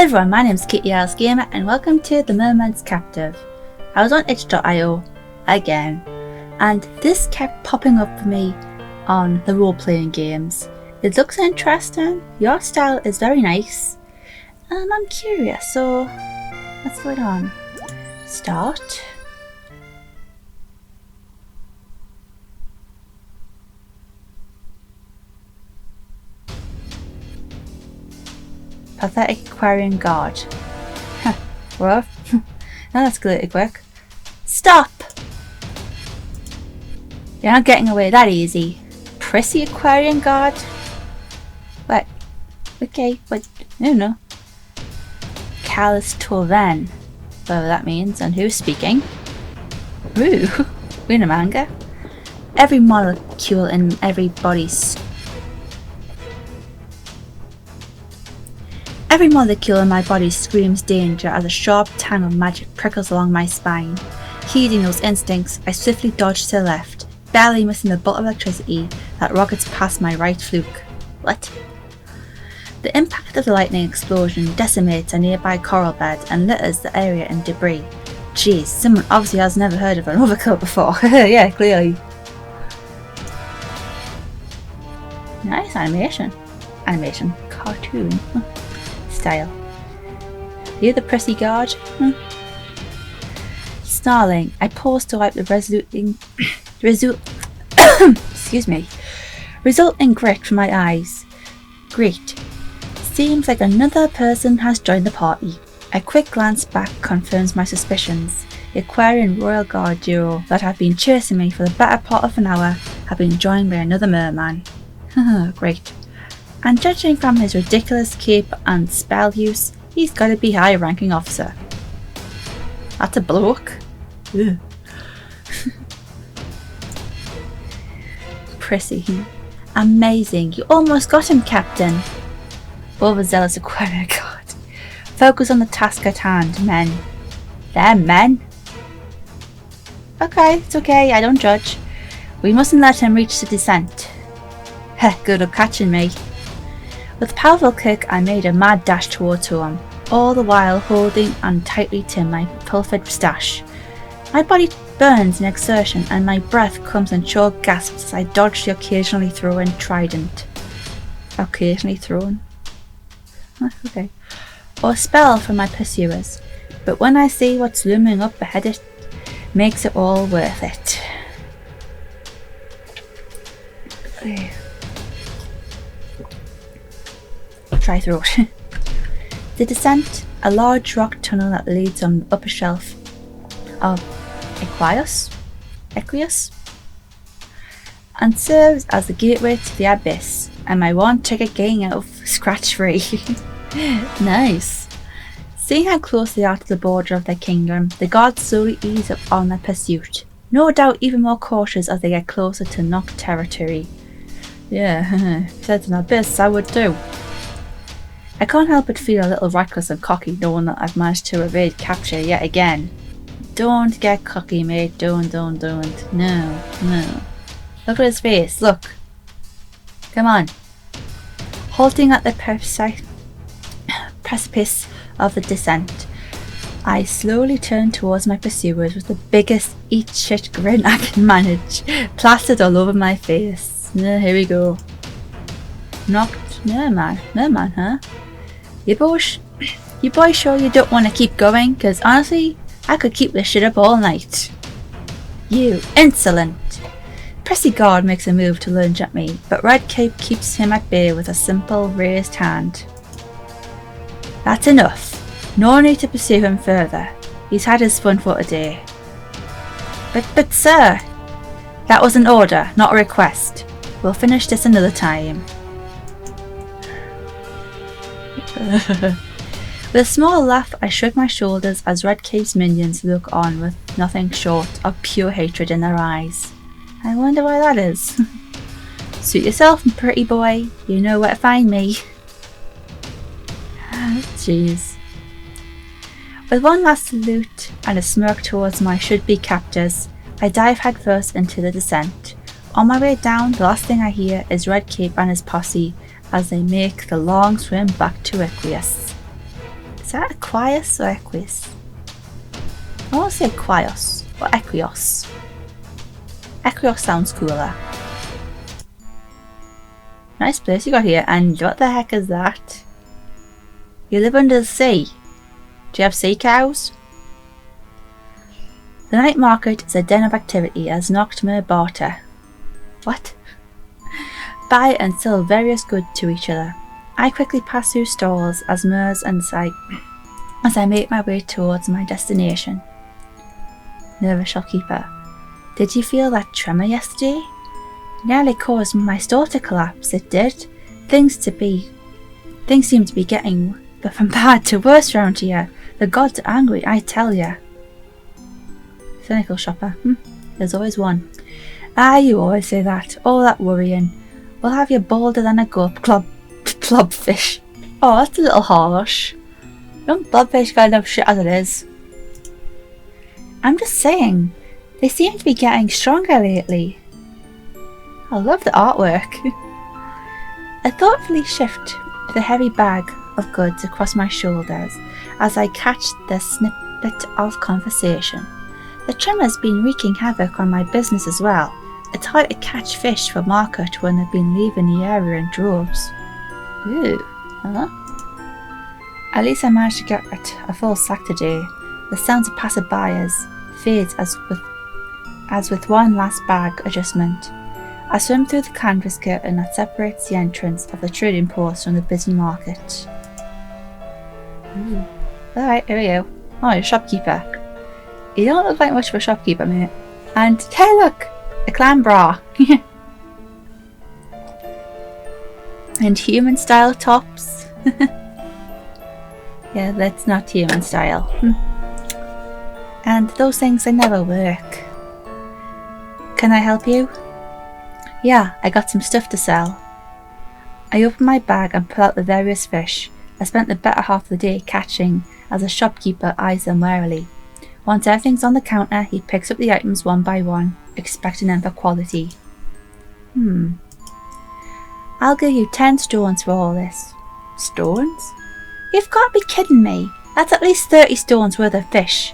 Hello everyone, my name is Kitty Alice Gamer and welcome to The Merman's Captive. I was on itch.io again and this kept popping up for me on the role-playing games. It looks interesting, your style is very nice and I'm curious, so let's go on. Start. Pathetic Aquarian Guard. Huh. Well, now that's escalated quick. Stop! You're not getting away that easy. Prissy Aquarian Guard? What? Okay, but I don't know. Callous Torven. Whatever that means, and who's speaking? Ooh, we're in a manga. Every molecule in Every molecule in my body screams danger as a sharp tang of magic prickles along my spine. Heeding those instincts, I swiftly dodge to the left, barely missing the bolt of electricity that rockets past my right fluke. What? The impact of the lightning explosion decimates a nearby coral bed and litters the area in debris. Jeez, someone obviously has never heard of an overkill before. Yeah, clearly. Nice animation. Cartoon. Style. You're the prissy guard? Snarling, I pause to wipe the resulting grit from my eyes. Great. Seems like another person has joined the party. A quick glance back confirms my suspicions. The Aquarian Royal Guard duo that have been chasing me for the better part of an hour have been joined by another merman. Great. And judging from his ridiculous cape and spell use, he's gotta be a high-ranking officer. That's a bloke. Prissy. Amazing, you almost got him, Captain. Overzealous Aquarian Guard. Focus on the task at hand, men. They're men? Okay, it's okay, I don't judge. We mustn't let him reach the descent. Heh, good at catching me. With a powerful kick, I made a mad dash towards him, all the while holding on tightly to my pilfered stash. My body burns in exertion and my breath comes in short gasps as I dodge the occasionally thrown trident. Occasionally thrown? Okay. Or spell from my pursuers, but when I see what's looming up ahead, it makes it all worth it. Try throat. The descent, a large rock tunnel that leads on the upper shelf of Equius, and serves as the gateway to the abyss, and my one ticket getting out scratch-free. Nice. Seeing how close they are to the border of their kingdom, the guards slowly ease up on their pursuit, no doubt even more cautious as they get closer to Nock territory. Yeah, if that's an abyss, I would too. I can't help but feel a little reckless and cocky knowing that I've managed to evade capture yet again. Don't get cocky, mate. Don't. No. Look at his face, look. Come on. Halting at the precipice of the descent, I slowly turn towards my pursuers with the biggest eat shit grin I can manage, plastered all over my face. Here we go. Knocked Merman, huh? You boys sure you don't want to keep going? Cause honestly, I could keep this shit up all night. You insolent! Prissy Guard makes a move to lunge at me, but Red Cape keeps him at bay with a simple raised hand. That's enough. No need to pursue him further. He's had his fun for today. But sir! That was an order, not a request. We'll finish this another time. With a small laugh, I shrug my shoulders as Red Cape's minions look on with nothing short of pure hatred in their eyes. I wonder why that is. Suit yourself, pretty boy. You know where to find me. Jeez. With one last salute and a smirk towards my should-be captors, I dive headfirst into the descent. On my way down, the last thing I hear is Red Cape and his posse as they make the long swim back to Equius. Is that Equius or Equus? I want to say Equios or Equios. Equios sounds cooler. Nice place you got here, and what the heck is that? You live under the sea. Do you have sea cows? The night market is a den of activity as mer barter. What? Buy and sell various goods to each other. I quickly pass through stalls as mers and as I make my way towards my destination. Nervous shopkeeper. Did you feel that tremor yesterday? Nearly caused my store to collapse, it did. Things seem to be getting from bad to worse round here. The gods are angry, I tell ya. Cynical shopper. There's always one. Ah, you always say that. All that worrying. We'll have you bolder than a blobfish. Oh, that's a little harsh. Young blobfish got enough shit as it is. I'm just saying, they seem to be getting stronger lately. I love the artwork. I thoughtfully shift the heavy bag of goods across my shoulders as I catch the snippet of conversation. The tremor's been wreaking havoc on my business as well. It's hard to catch fish for market when they've been leaving the area in droves. Ooh, huh? At least I managed to get a full sack today. The sounds of passerbyers fades as with one last bag adjustment. I swim through the canvas curtain that separates the entrance of the trading post from the busy market. Alright, here we go. Oh, you're a shopkeeper. You don't look like much of a shopkeeper, mate. And hey, look! A clan bra. And human style tops. Yeah, that's not human style. And those things, they never work. Can I help you? Yeah, I got some stuff to sell. I open my bag and pull out the various fish. I spent the better half of the day catching as the shopkeeper eyes them warily. Once everything's on the counter, he picks up the items one by one, expecting them for quality. I'll give you 10 stones for all this. Stones? You've got to be kidding me. That's at least 30 stones worth of fish.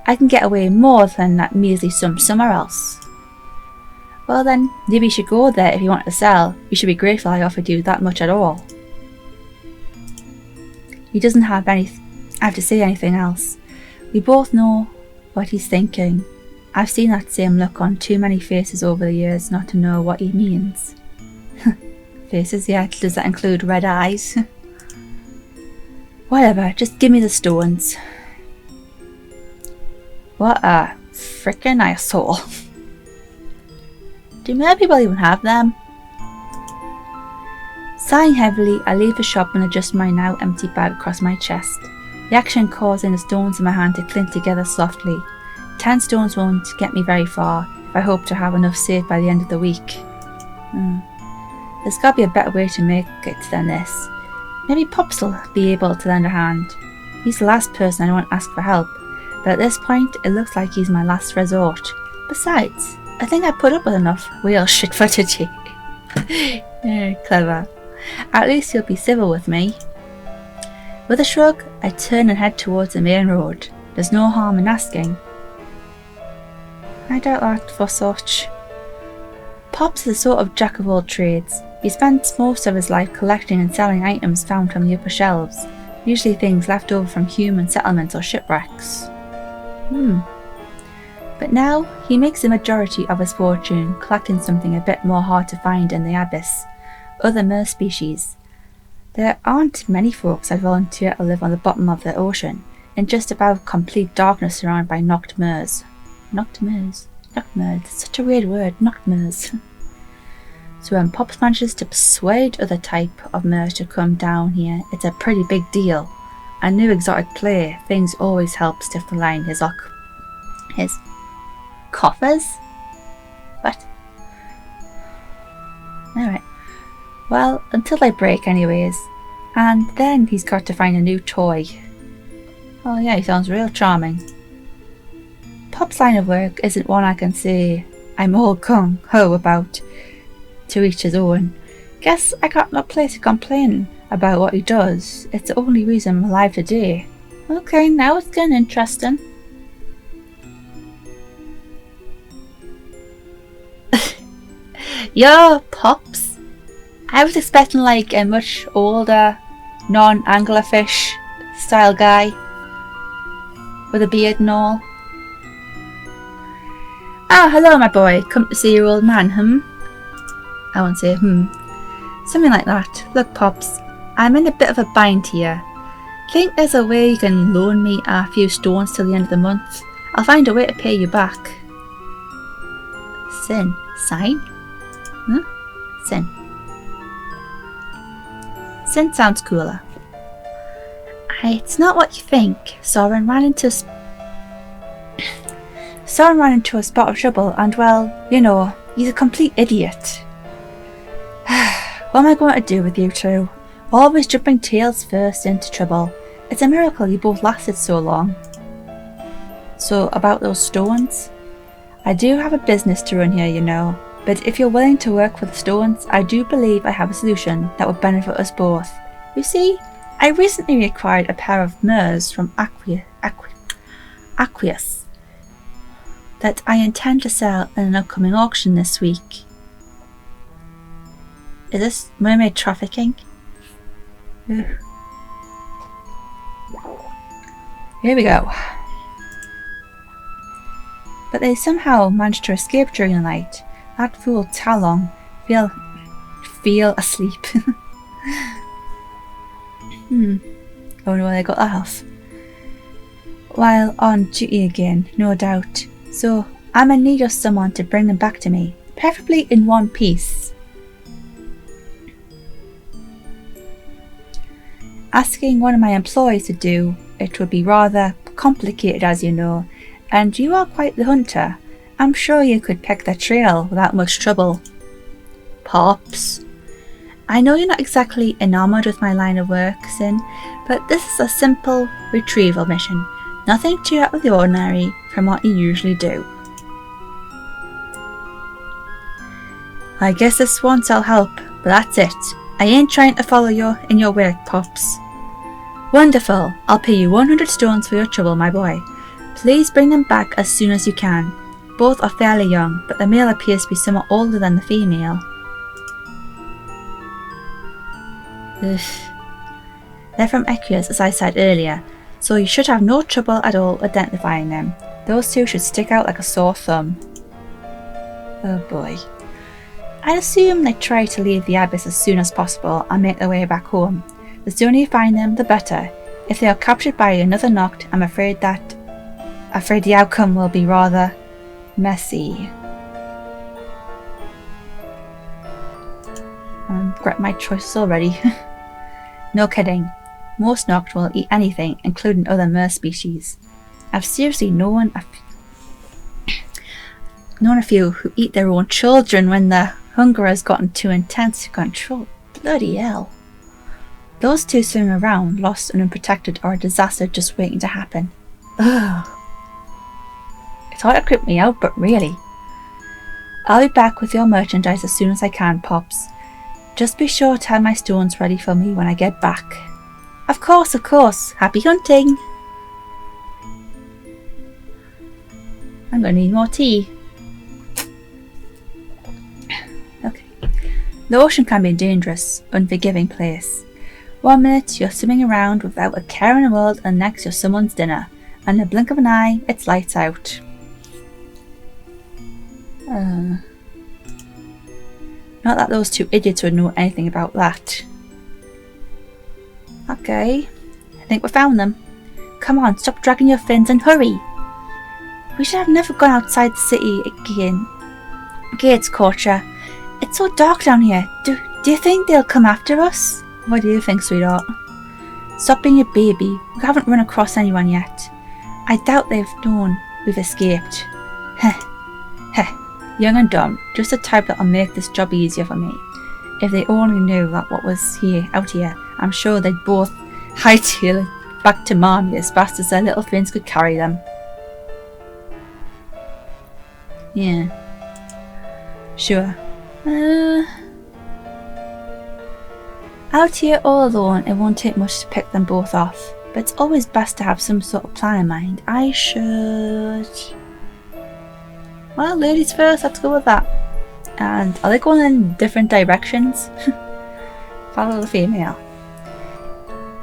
I can get away more than that measly sum somewhere else. Well then, maybe you should go there if you want to sell. You should be grateful I offered you that much at all. He doesn't have to say anything else. We both know what he's thinking. I've seen that same look on too many faces over the years not to know what he means. Faces, yeah, does that include red eyes? Whatever, just give me the stones. What a frickin' asshole. Do mer-people even have them? Sighing heavily, I leave the shop and adjust my now empty bag across my chest. The action causing the stones in my hand to clink together softly. 10 stones won't get me very far if I hope to have enough saved by the end of the week. There's got to be a better way to make it than this. Maybe Pops will be able to lend a hand. He's the last person I want to ask for help, but at this point it looks like he's my last resort. Besides, I think I put up with enough whale shit for today. Clever. At least he'll be civil with me. With a shrug, I turn and head towards the main road. There's no harm in asking. I doubt that for such. Pops is a sort of jack of all trades. He spends most of his life collecting and selling items found from the upper shelves, usually things left over from human settlements or shipwrecks. But now he makes the majority of his fortune collecting something a bit more hard to find in the abyss, other mer species. There aren't many folks that volunteer to live on the bottom of the ocean, in just about complete darkness surrounded by knocked mers. Knocked mers? Knocked mers. It's such a weird word, knocked mers. So when Pops manages to persuade other type of mers to come down here, it's a pretty big deal. A new exotic player, things always help stiff the line his coffers? What? Alright. Well, until they break anyways. And then he's got to find a new toy. Oh yeah, he sounds real charming. Pop's line of work isn't one I can say I'm all gung-ho about. To each his own. Guess I got no place to complain about what he does. It's the only reason I'm alive today. Okay, now it's getting interesting. Yo, Pops. I was expecting like a much older, non-anglerfish style guy with a beard and all. Ah, hello my boy. Come to see your old man, I won't say something like that. Look, Pops, I'm in a bit of a bind here. Think there's a way you can loan me a few stones till the end of the month? I'll find a way to pay you back. Sin. Sign? Huh? Sin. Sin sounds cooler. It's not what you think. Soren ran into a spot of trouble and, well, you know, he's a complete idiot. What am I going to do with you two? Always jumping tails first into trouble. It's a miracle you both lasted so long. So, about those stones? I do have a business to run here, you know, but if you're willing to work for the stones, I do believe I have a solution that would benefit us both. You see, I recently acquired a pair of mers from Aqueous that I intend to sell in an upcoming auction this week. Is this mermaid trafficking? Ugh. Here we go. But they somehow managed to escape during the night. That fool Talon feel asleep. Oh no, I got that off. While on duty again, no doubt. So I'm in need of someone to bring them back to me, preferably in one piece. Asking one of my employees to do it would be rather complicated, as you know, and you are quite the hunter. I'm sure you could pick the trail without much trouble. Pops, I know you're not exactly enamoured with my line of work, Sin, but this is a simple retrieval mission. Nothing too out of the ordinary from what you usually do. I guess this once I'll help, but that's it. I ain't trying to follow you in your work, Pops. Wonderful. I'll pay you 100 stones for your trouble, my boy. Please bring them back as soon as you can. Both are fairly young, but the male appears to be somewhat older than the female. Ugh. They're from Aqueous, as I said earlier, so you should have no trouble at all identifying them. Those two should stick out like a sore thumb. Oh boy. I'd assume they try to leave the abyss as soon as possible and make their way back home. The sooner you find them, the better. If they are captured by another Noct, I'm afraid the outcome will be rather messy. I regret my choices already. No kidding. Most Noct will eat anything, including other mer species. I've seriously known a few who eat their own children when their hunger has gotten too intense to control. Bloody hell. Those two swimming around, lost and unprotected, are a disaster just waiting to happen. Ugh. It's hard to creep me out, but really. I'll be back with your merchandise as soon as I can, Pops. Just be sure to have my stones ready for me when I get back. Of course, of course. Happy hunting! I'm gonna need more tea. Okay. The ocean can be a dangerous, unforgiving place. 1 minute you're swimming around without a care in the world, and next you're someone's dinner. And in the blink of an eye, it's lights out. Not that those two idiots would know anything about that. Okay, I think we found them. Come on, stop dragging your fins and hurry! We should have never gone outside the city again. Gates, Corcher. It's so dark down here. Do you think they'll come after us? What do you think, sweetheart? Stop being a baby. We haven't run across anyone yet. I doubt they've known we've escaped. Heh. Heh. Young and dumb. Just the type that'll make this job easier for me. If they only knew that what was out here, I'm sure they'd both hightail it back to Mommy as fast as their little fins could carry them. Yeah. Sure. Out here all alone, it won't take much to pick them both off, but it's always best to have some sort of plan in mind. I should... Well, ladies first, let's go with that. And are they going in different directions? Follow the female.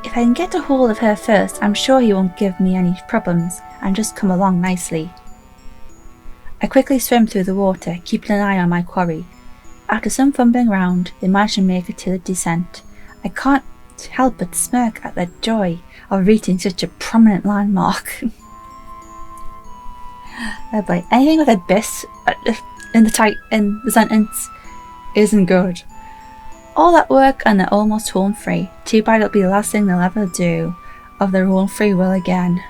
If I can get a hold of her first, I'm sure he won't give me any problems and just come along nicely. I quickly swim through the water, keeping an eye on my quarry. After some fumbling round, they manage to make it to the descent. I can't help but smirk at the joy of reaching such a prominent landmark. Oh boy, anything with abyss in the sentence isn't good. All that work and they're almost home free. Too bad it'll be the last thing they'll ever do of their own free will again.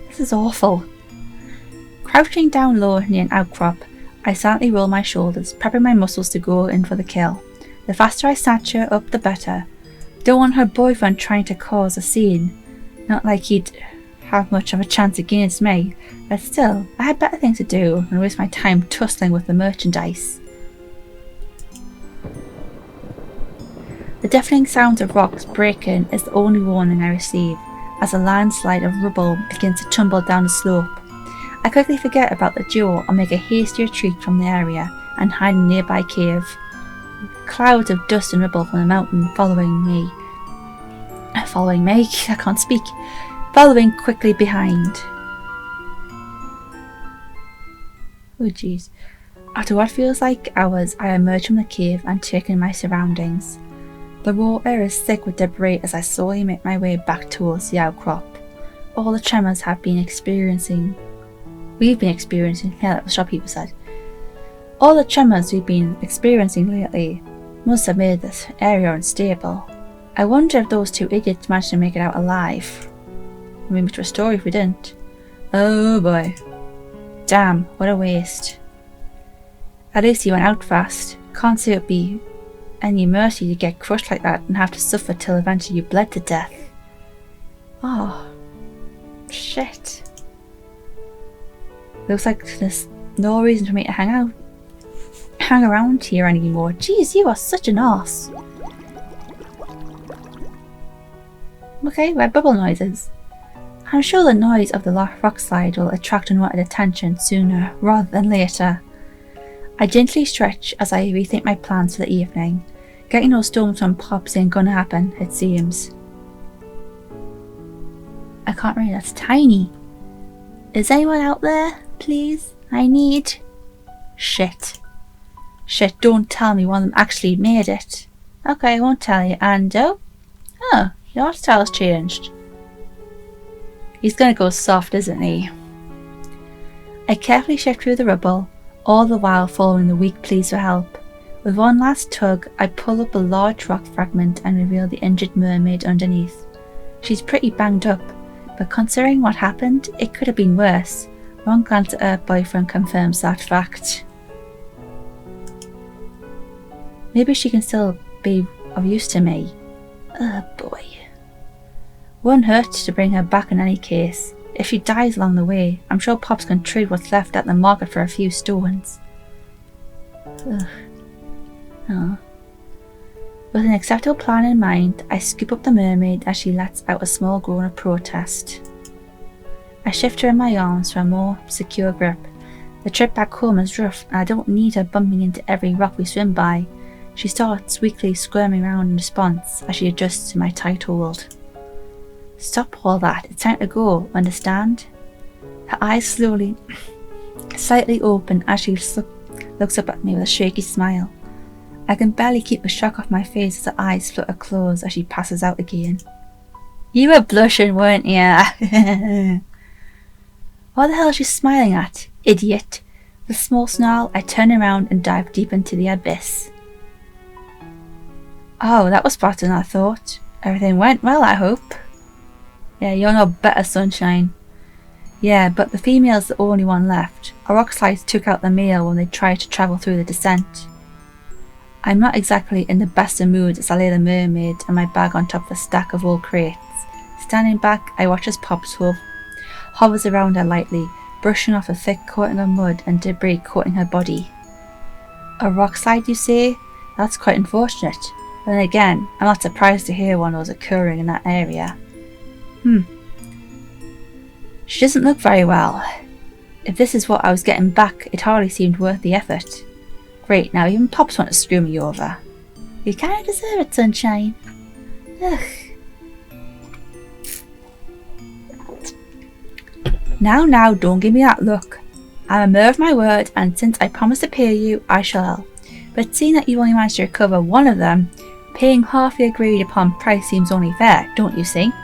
This is awful. Crouching down low near an outcrop, I silently roll my shoulders, prepping my muscles to go in for the kill. The faster I snatch her up, the better. Don't want her boyfriend trying to cause a scene. Not like he'd have much of a chance against me, but still, I had better things to do than waste my time tussling with the merchandise. The deafening sound of rocks breaking is the only warning I receive, as a landslide of rubble begins to tumble down the slope. I quickly forget about the duel and make a hasty retreat from the area and hide in a nearby cave. Clouds of dust and rubble from the mountain following quickly behind. Oh jeez. After what feels like hours, I emerge from the cave and take in my surroundings. The raw air is thick with debris as I slowly make my way back towards the outcrop. All the tremors we've been experiencing, that's what shopkeeper said. All the tremors we've been experiencing lately must have made this area unstable. I wonder if those two idiots managed to make it out alive. I mean, much of a story if we didn't. Oh boy. Damn, what a waste. At least he went out fast. Can't say it'd be any mercy to get crushed like that and have to suffer till eventually you bled to death. Oh. Shit. Looks like there's no reason for me to hang around here anymore. Jeez, you are such an arse. Okay, red bubble noises. I'm sure the noise of the rock slide will attract unwanted attention sooner rather than later. I gently stretch as I rethink my plans for the evening. Getting those storms from Pops ain't gonna happen, it seems. I can't read, that's tiny. Is anyone out there? Please? I need... Shit. Shit, don't tell me one of them actually made it. Okay, I won't tell you. And oh, your art style's changed. He's gonna go soft, isn't he? I carefully shift through the rubble, all the while following the weak pleas for help. With one last tug, I pull up a large rock fragment and reveal the injured mermaid underneath. She's pretty banged up, but considering what happened, it could have been worse. One glance at her boyfriend confirms that fact. Maybe she can still be of use to me. Oh boy. Won't hurt to bring her back in any case. If she dies along the way, I'm sure Pops can trade what's left at the market for a few stones. Ugh. Oh. With an acceptable plan in mind, I scoop up the mermaid as she lets out a small groan of protest. I shift her in my arms for a more secure grip. The trip back home is rough and I don't need her bumping into every rock we swim by. She starts weakly squirming around in response as she adjusts to my tight hold. Stop all that, it's time to go, understand? Her eyes slightly open as she looks up at me with a shaky smile. I can barely keep the shock off my face as her eyes flutter close as she passes out again. You were blushing, weren't you? What the hell is she smiling at, idiot? With a small snarl, I turn around and dive deep into the abyss. Oh, that was faster than I thought. Everything went well, I hope. Yeah, you're no better, sunshine. Yeah, but the female's the only one left. Our rock slides took out the male when they tried to travel through the descent. I'm not exactly in the best of moods as I lay the mermaid and my bag on top of a stack of old crates. Standing back, I watch as Pops hovers around her lightly, brushing off a thick coating of mud and debris coating her body. A rock slide, you say? That's quite unfortunate. But then again, I'm not surprised to hear one was occurring in that area. She doesn't look very well. If this is what I was getting back, it hardly seemed worth the effort. Great, now even Pops want to screw me over. You kinda deserve it, sunshine. Ugh. Now, don't give me that look. I'm a mer of my word, and since I promised to pay you, I shall. But seeing that you only managed to recover one of them, paying half the agreed upon price seems only fair, don't you think?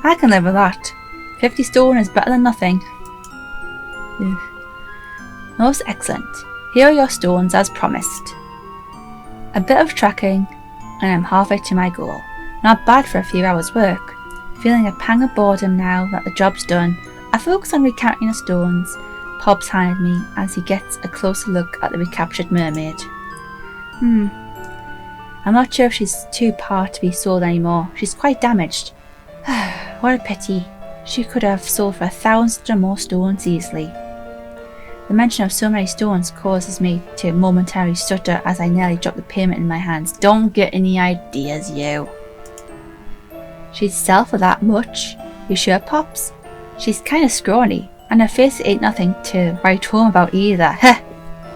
I can live with that. 50 stone is better than nothing. Ugh. Most excellent. Here are your stones as promised. A bit of tracking, and I'm halfway to my goal. Not bad for a few hours' work. Feeling a pang of boredom now that the job's done, I focus on recounting the stones Pops handed me as he gets a closer look at the recaptured mermaid. I'm not sure if she's too poor to be sold anymore. She's quite damaged. What a pity. She could have sold for 1,000 or more stones easily. The mention of so many stones causes me to momentarily stutter as I nearly drop the payment in my hands. Don't get any ideas, you. She'd sell for that much? You sure, Pops? She's kinda scrawny, and her face ain't nothing to write home about either. Heh!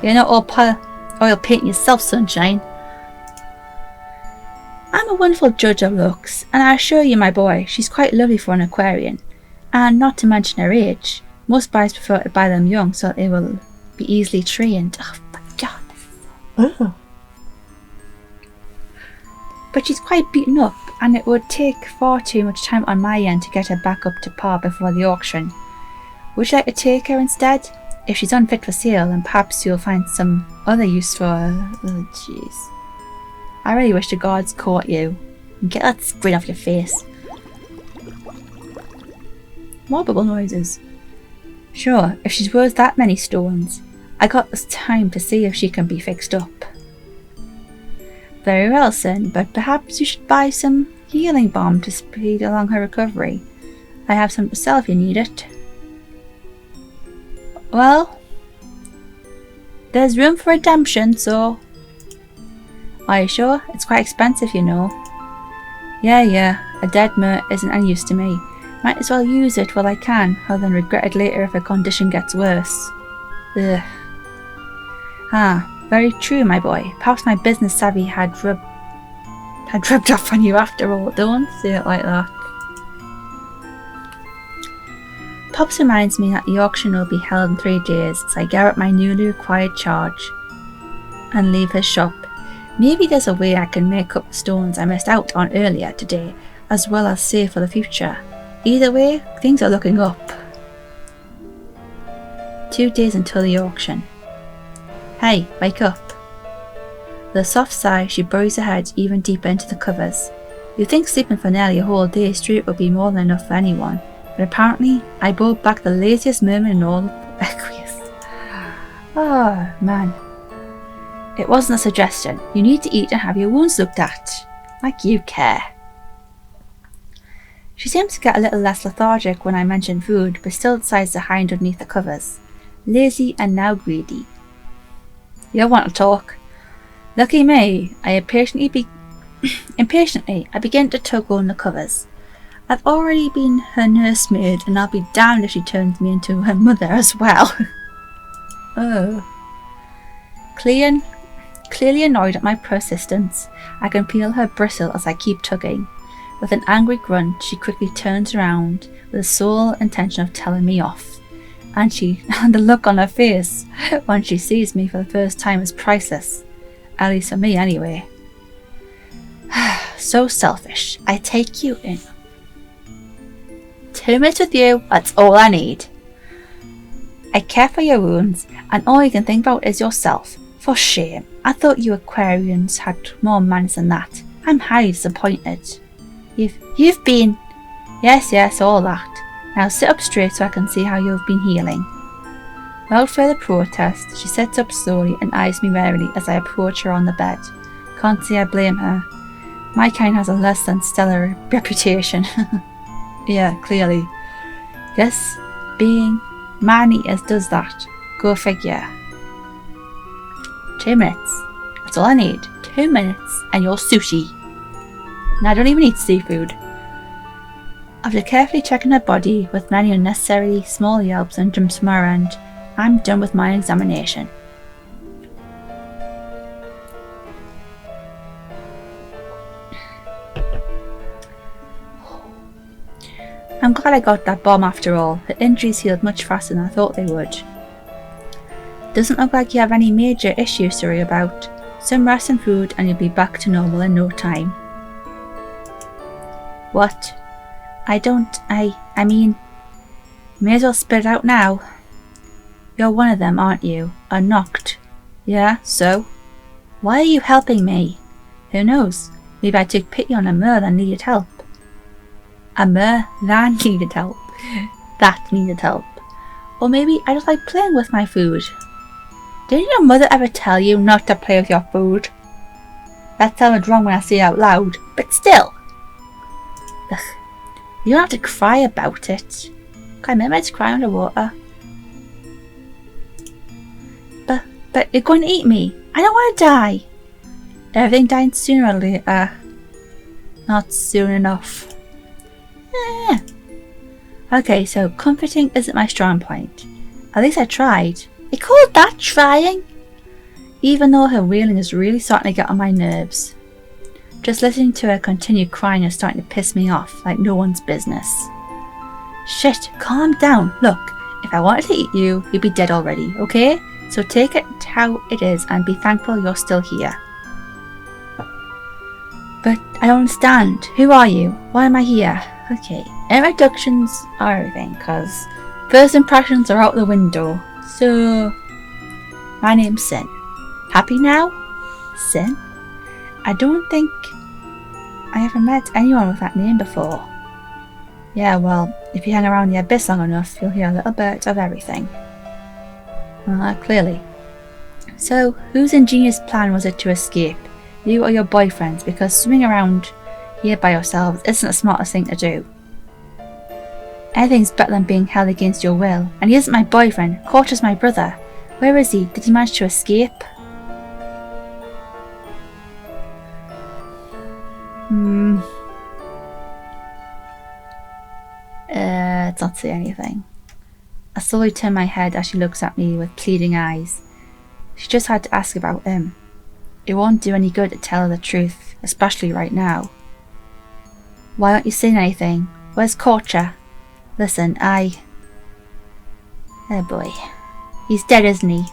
You're not all oil painting yourself, sunshine. I'm a wonderful judge of looks, and I assure you, my boy, she's quite lovely for an Aquarian. And not to mention her age. Most buyers prefer to buy them young so that they will be easily trained. Oh my god. Ugh. But she's quite beaten up, and it would take far too much time on my end to get her back up to par before the auction. Would you like to take her instead? If she's unfit for sale, then perhaps you'll find some other use for her. Oh jeez. I really wish the gods caught you. And get that grin off your face. More bubble noises. Sure, if she's worth that many stones, I got this time to see if she can be fixed up. Very well, son, but perhaps you should buy some healing balm to speed along her recovery. I have some to sell if you need it. Well, there's room for redemption, so... Are you sure? It's quite expensive, you know. Yeah, a dead mer isn't any use to me. Might as well use it while I can, rather than regret it later if her condition gets worse. Ugh. Ah, very true, my boy. Perhaps my business savvy had rubbed off on you after all. Don't say it like that. Pops reminds me that the auction will be held in 3 days as I garret my newly acquired charge and leave his shop. Maybe there's a way I can make up the stones I missed out on earlier today, as well as save for the future. Either way, things are looking up. 2 days until the auction. Hey, wake up. With a soft sigh, she buries her head even deeper into the covers. You'd think sleeping for nearly a whole day straight would be more than enough for anyone, but apparently I brought back the laziest merman in all Equius. Oh, man. It wasn't a suggestion. You need to eat and have your wounds looked at. Like you care. She seems to get a little less lethargic when I mention food, but still decides to hide underneath the covers. Lazy and now greedy. You don't want to talk. Lucky me, I impatiently I begin to tug on the covers. I've already been her nursemaid, and I'll be damned if she turns me into her mother as well. Oh. Clearly annoyed at my persistence, I can feel her bristle as I keep tugging. With an angry grunt, she quickly turns around with the sole intention of telling me off. And the look on her face when she sees me for the first time is priceless. At least for me, anyway. So selfish. I take you in. 2 minutes with you, that's all I need. I care for your wounds, and all you can think about is yourself. For shame. I thought you Aquarians had more manners than that. I'm highly disappointed. You've been... Yes, all that. Now sit up straight so I can see how you've been healing. Without further protest, she sits up slowly and eyes me warily as I approach her on the bed. Can't say I blame her. My kind has a less than stellar reputation. Yeah, clearly. Guess being man-eaters does that. Go figure. 2 minutes. That's all I need. 2 minutes and your sushi. And I don't even eat seafood. After carefully checking her body with many unnecessarily small yelps and jumps from our end, I'm done with my examination. I'm glad I got that bomb after all. The injuries healed much faster than I thought they would. Doesn't look like you have any major issues to worry about. Some rest and food and you'll be back to normal in no time. What? I mean, you may as well spit it out now. You're one of them, aren't you? A knocked. Yeah, so? Why are you helping me? Who knows? Maybe I took pity on a mer that needed help. A mer that needed help. That needed help. Or maybe I just like playing with my food. Didn't your mother ever tell you not to play with your food? That sounded wrong when I say it out loud, but still. Ugh. You don't have to cry about it. Okay, mermaids cry underwater. But you're going to eat me. I don't want to die. Everything dies sooner or later. Not soon enough. Okay, so comforting isn't my strong point. At least I tried. You called that trying? Even though her wailing is really starting to get on my nerves. Just listening to her continue crying is starting to piss me off like no one's business. Shit, calm down. Look, if I wanted to eat you, you'd be dead already, okay? So take it how it is and be thankful you're still here. But I don't understand. Who are you? Why am I here? Okay, introductions are everything, because first impressions are out the window. So, my name's Sin. Happy now? Sin? I don't think I ever met anyone with that name before. Yeah, well, if you hang around the abyss long enough, you'll hear a little bit of everything. Clearly. So, whose ingenious plan was it to escape? You or your boyfriends? Because swimming around here by yourselves isn't the smartest thing to do. Anything's better than being held against your will. And he isn't my boyfriend. Corta's my brother. Where is he? Did he manage to escape? Let's not say anything. I slowly turn my head as she looks at me with pleading eyes. She just had to ask about him. It won't do any good to tell her the truth, especially right now. Why aren't you saying anything? Where's Corta? Listen, Oh boy. He's dead, isn't he?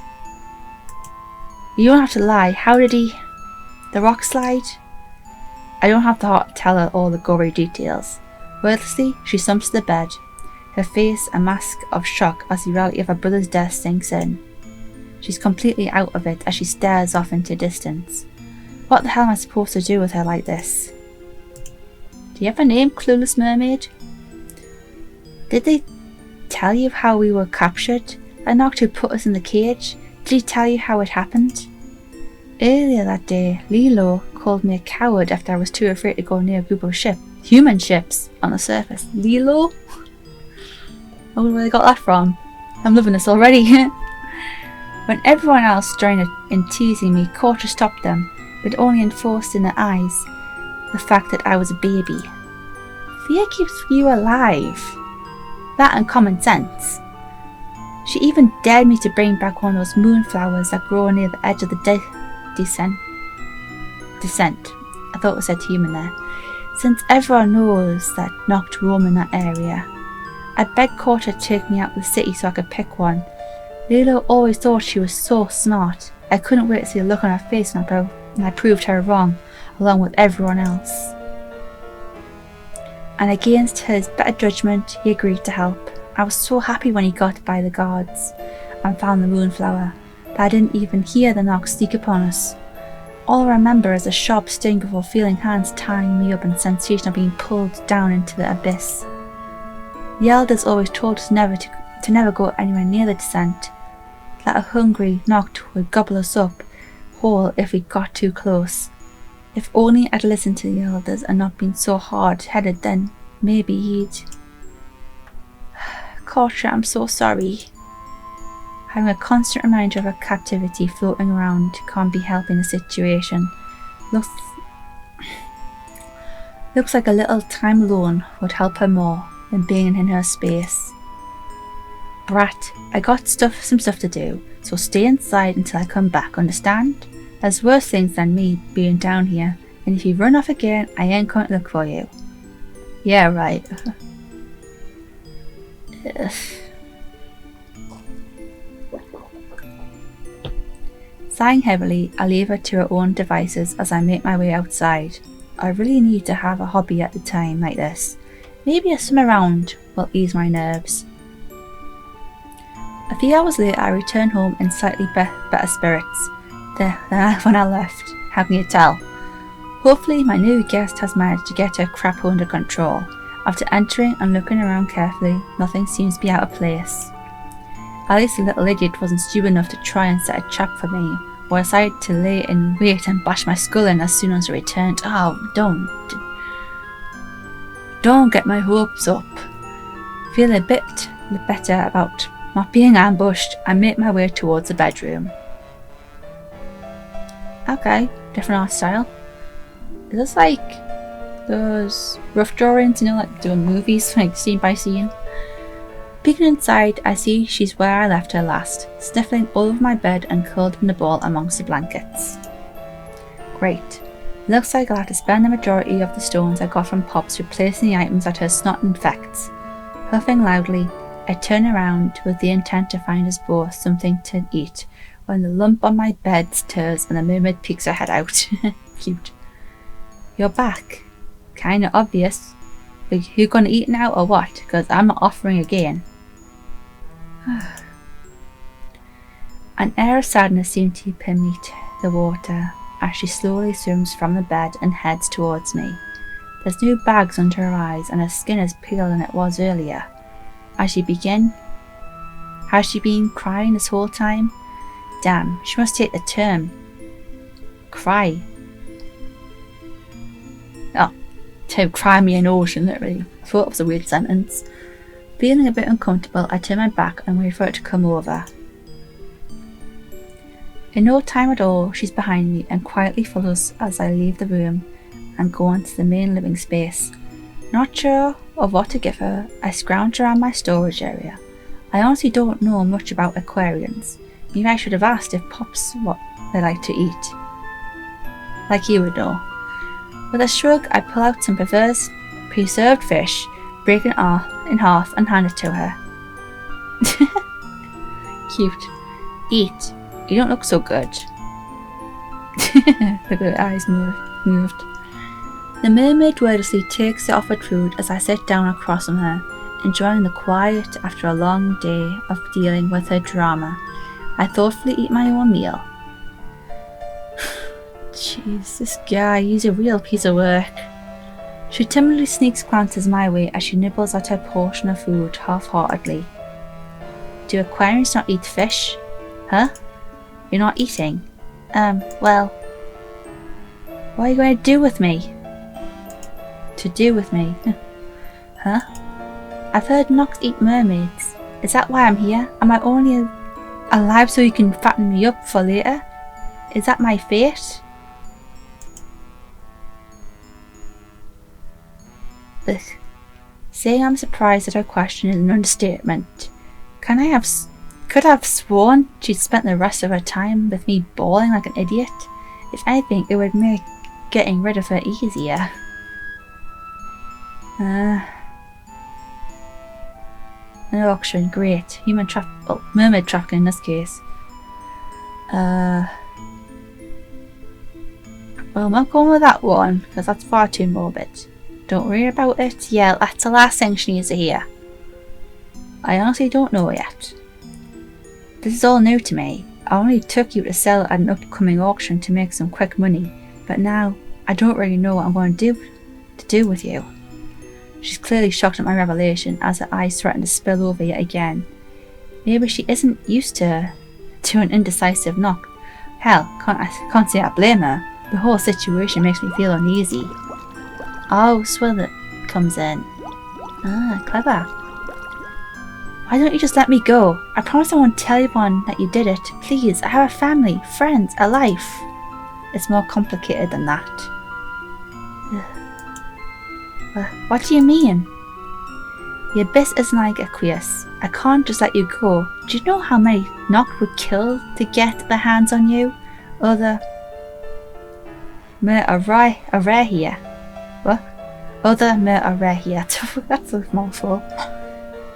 You don't have to lie. How did he... The rock slide? I don't have the heart to tell her all the gory details. Wordlessly, she slumps to the bed, her face a mask of shock as the reality of her brother's death sinks in. She's completely out of it as she stares off into distance. What the hell am I supposed to do with her like this? Do you have a name, clueless mermaid? Did they tell you how we were captured? A knocked who put us in the cage? Did he tell you how it happened? Earlier that day, Lilo called me a coward after I was too afraid to go near a group of human ships on the surface. Lilo? I wonder where they got that from. I'm loving this already. When everyone else joined in teasing me, Corta stopped them, but only enforced in their eyes the fact that I was a baby. Fear keeps you alive. That and common sense. She even dared me to bring back one of those moonflowers that grow near the edge of the descent. I thought it said human there. Since everyone knows that knocked roam in that area, I begged Corta to take me out of the city so I could pick one. Lilo always thought she was so smart. I couldn't wait to see the look on her face when I proved her wrong, along with everyone else. And against his better judgment, he agreed to help. I was so happy when he got by the guards and found the moonflower that I didn't even hear the knock sneak upon us. All I remember is a sharp sting of feeling hands tying me up and sensation of being pulled down into the abyss. The elders always told us to never go anywhere near the descent, that a hungry knocked would gobble us up whole if we got too close. If only I'd listened to the elders and not been so hard-headed, then maybe he'd... Corta, I'm so sorry. Having a constant reminder of her captivity floating around can't be helping the situation. Looks like a little time alone would help her more than being in her space. Brat, I got some stuff to do, so stay inside until I come back, understand? There's worse things than me being down here, and if you run off again, I ain't going to look for you. Yeah, right. Sighing heavily, I leave her to her own devices as I make my way outside. I really need to have a hobby at a time like this. Maybe a swim around will ease my nerves. A few hours later, I return home in slightly better spirits than when I left. How can you tell? Hopefully my new guest has managed to get her crap under control. After entering and looking around carefully, nothing seems to be out of place. At least the little idiot wasn't stupid enough to try and set a trap for me, or decided to lay in wait and bash my skull in as soon as I returned. Oh, don't get my hopes up. Feel a bit better about not being ambushed, I make my way towards the bedroom. Okay, different art style. Is this like those rough drawings, you know, like doing movies, like scene by scene? Peeking inside, I see she's where I left her last, sniffling all over my bed and curled in a ball amongst the blankets. Great. Looks like I'll have to spend the majority of the stones I got from Pops replacing the items that her snot infects. Huffing loudly, I turn around with the intent to find us both something to eat, when the lump on my bed stirs and the mermaid peeks her head out. Cute. You're back. Kinda obvious. But you gonna eat now or what? Because I'm not offering again. An air of sadness seemed to permeate the water as she slowly swims from the bed and heads towards me. There's new bags under her eyes and her skin is paler than it was earlier. Has she been crying this whole time? Damn, she must take the term. Cry. Oh, to cry me an ocean, literally. I thought it was a weird sentence. Feeling a bit uncomfortable, I turn my back and wait for it to come over. In no time at all, she's behind me and quietly follows as I leave the room and go into the main living space. Not sure of what to give her, I scrounge around my storage area. I honestly don't know much about aquariums. Maybe I should have asked if Pops what they like to eat. Like you would know. With a shrug, I pull out some preserved fish, break it in half and hand it to her. Cute. Eat. You don't look so good. Look at her eyes moved. The mermaid wordlessly takes the offered food as I sit down across from her, enjoying the quiet after a long day of dealing with her drama. I thoughtfully eat my own meal. Jeez, this guy, he's a real piece of work. She timidly sneaks glances my way as she nibbles at her portion of food half-heartedly. Do aquariums not eat fish? Huh? You're not eating? Well... What are you going to do with me? To do with me? Huh? I've heard Nox eat mermaids. Is that why I'm here? Am I only alive so you can fatten me up for later? Is that my fate? Ugh. Saying I'm surprised at her question is an understatement. Could have sworn she'd spent the rest of her time with me bawling like an idiot. If anything, it would make getting rid of her easier. An auction, great. Mermaid trafficking in this case. Well, I'm not going with that one, because that's far too morbid. Don't worry about it. Yeah, that's the last thing she needs to hear. I honestly don't know yet. This is all new to me. I only took you to sell at an upcoming auction to make some quick money, but now I don't really know what I'm going to do with you. She's clearly shocked at my revelation as her eyes threaten to spill over yet again. Maybe she isn't used to an indecisive knock. Hell, can't say I blame her. The whole situation makes me feel uneasy. Oh, Swillet comes in. Ah, clever. Why don't you just let me go? I promise I won't tell anyone that you did it. Please, I have a family, friends, a life. It's more complicated than that. What do you mean? The abyss isn't like Aqueous. I can't just let you go. Do you know how many Noct would kill to get their hands on you? Other mer-people. What? Other mer-people. That's a mouthful.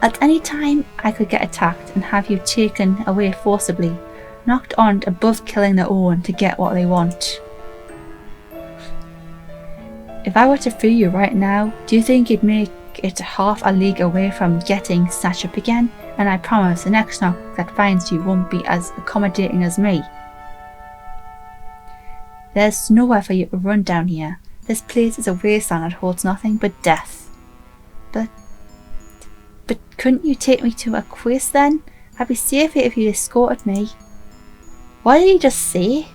At any time, I could get attacked and have you taken away forcibly. Noct aren't above killing their own to get what they want. If I were to free you right now, do you think you'd make it half a league away from getting snatched up again? And I promise the next Noct that finds you won't be as accommodating as me. There's nowhere for you to run down here. This place is a wasteland that holds nothing but death. But couldn't you take me to a quest then? I'd be safer if you escorted me. What did he just say?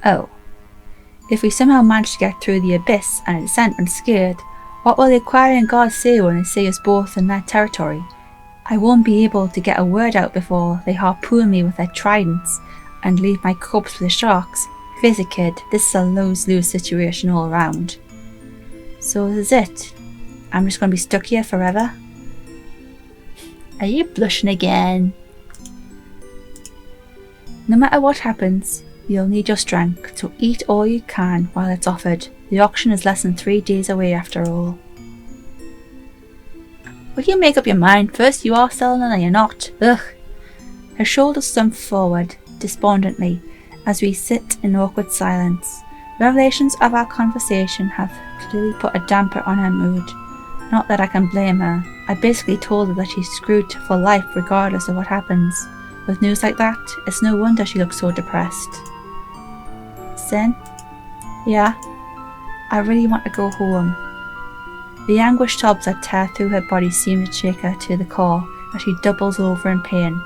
Oh. If we somehow manage to get through the abyss and descend unscared, what will the Aquarian gods say when they see us both in their territory? I won't be able to get a word out before they harpoon me with their tridents and leave my corpse for the sharks. Face it, kid, this is a lose-lose situation all around. So this is it. I'm just going to be stuck here forever? Are you blushing again? No matter what happens, you'll need your strength, so eat all you can while it's offered. The auction is less than 3 days away after all. Will you make up your mind? First you are selling and then you're not. Ugh. Her shoulders slump forward, despondently, as we sit in awkward silence. Revelations of our conversation have clearly put a damper on her mood. Not that I can blame her. I basically told her that she's screwed for life regardless of what happens. With news like that, it's no wonder she looks so depressed. Sin? Yeah? I really want to go home. The anguished sobs that tear through her body seem to shake her to the core as she doubles over in pain.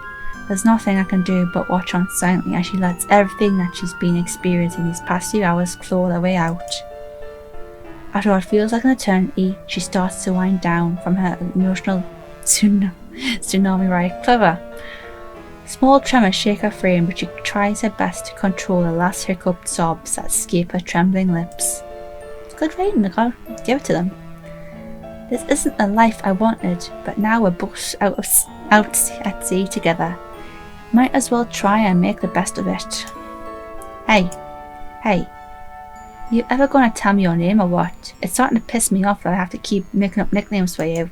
There's nothing I can do but watch on silently as she lets everything that she's been experiencing these past few hours claw their way out. After what feels like an eternity, she starts to wind down from her emotional tsunami ride. Clever. Small tremors shake her frame, but she tries her best to control the last hiccuped sobs that escape her trembling lips. It's good writing, Nicole. Give it to them. This isn't the life I wanted, but now we're both out at sea together. Might as well try and make the best of it. Hey. You ever gonna tell me your name or what? It's starting to piss me off that I have to keep making up nicknames for you.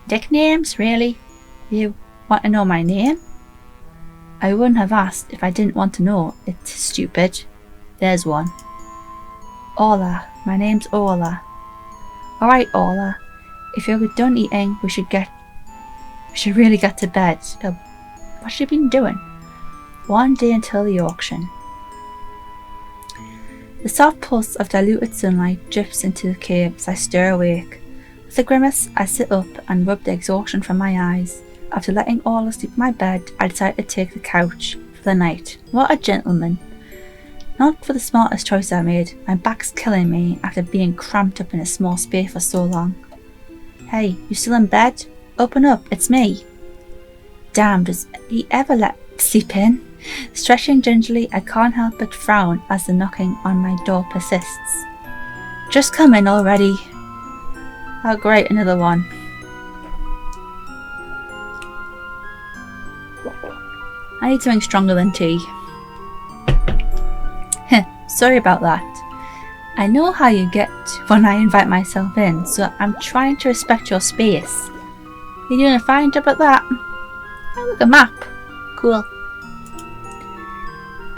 Nicknames? Really? You want to know my name? I wouldn't have asked if I didn't want to know. It's stupid. There's one. Orla. My name's Orla. Alright, Orla. If you're done eating, we should really get to bed. What's she been doing? One day until the auction. The soft pulse of diluted sunlight drips into the cave as I stir awake. With a grimace, I sit up and rub the exhaustion from my eyes. After letting Orla sleep in my bed, I decide to take the couch for the night. What a gentleman. Not for the smartest choice I made. My back's killing me after being cramped up in a small space for so long. Hey, you still in bed? Open up, it's me. Damn, does he ever let sleep in? Stretching gingerly, I can't help but frown as the knocking on my door persists. Just come in already. Oh great, another one. I need something stronger than tea. Sorry about that. I know how you get when I invite myself in, so I'm trying to respect your space. You're doing a fine job at that. Oh, look, a map. Cool.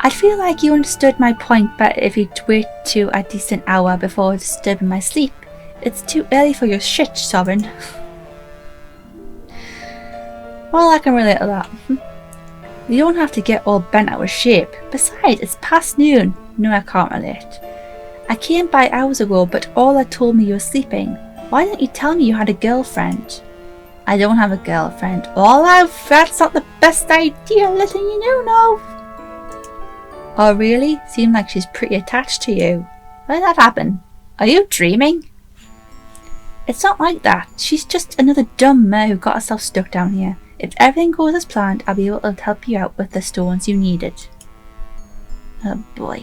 I feel like you understood my point better if you'd wait to a decent hour before disturbing my sleep. It's too early for your shit, Sovereign. Well, I can relate to that. You don't have to get all bent out of shape. Besides, it's past noon. No, I can't relate. I came by hours ago, but Orla told me you were sleeping. Why didn't you tell me you had a girlfriend? I don't have a girlfriend. Orla, that's not the best idea, letting you know. Oh really? Seems like she's pretty attached to you. How did that happen? Are you dreaming? It's not like that. She's just another dumb mer who got herself stuck down here. If everything goes as planned, I'll be able to help you out with the stones you needed. Oh boy.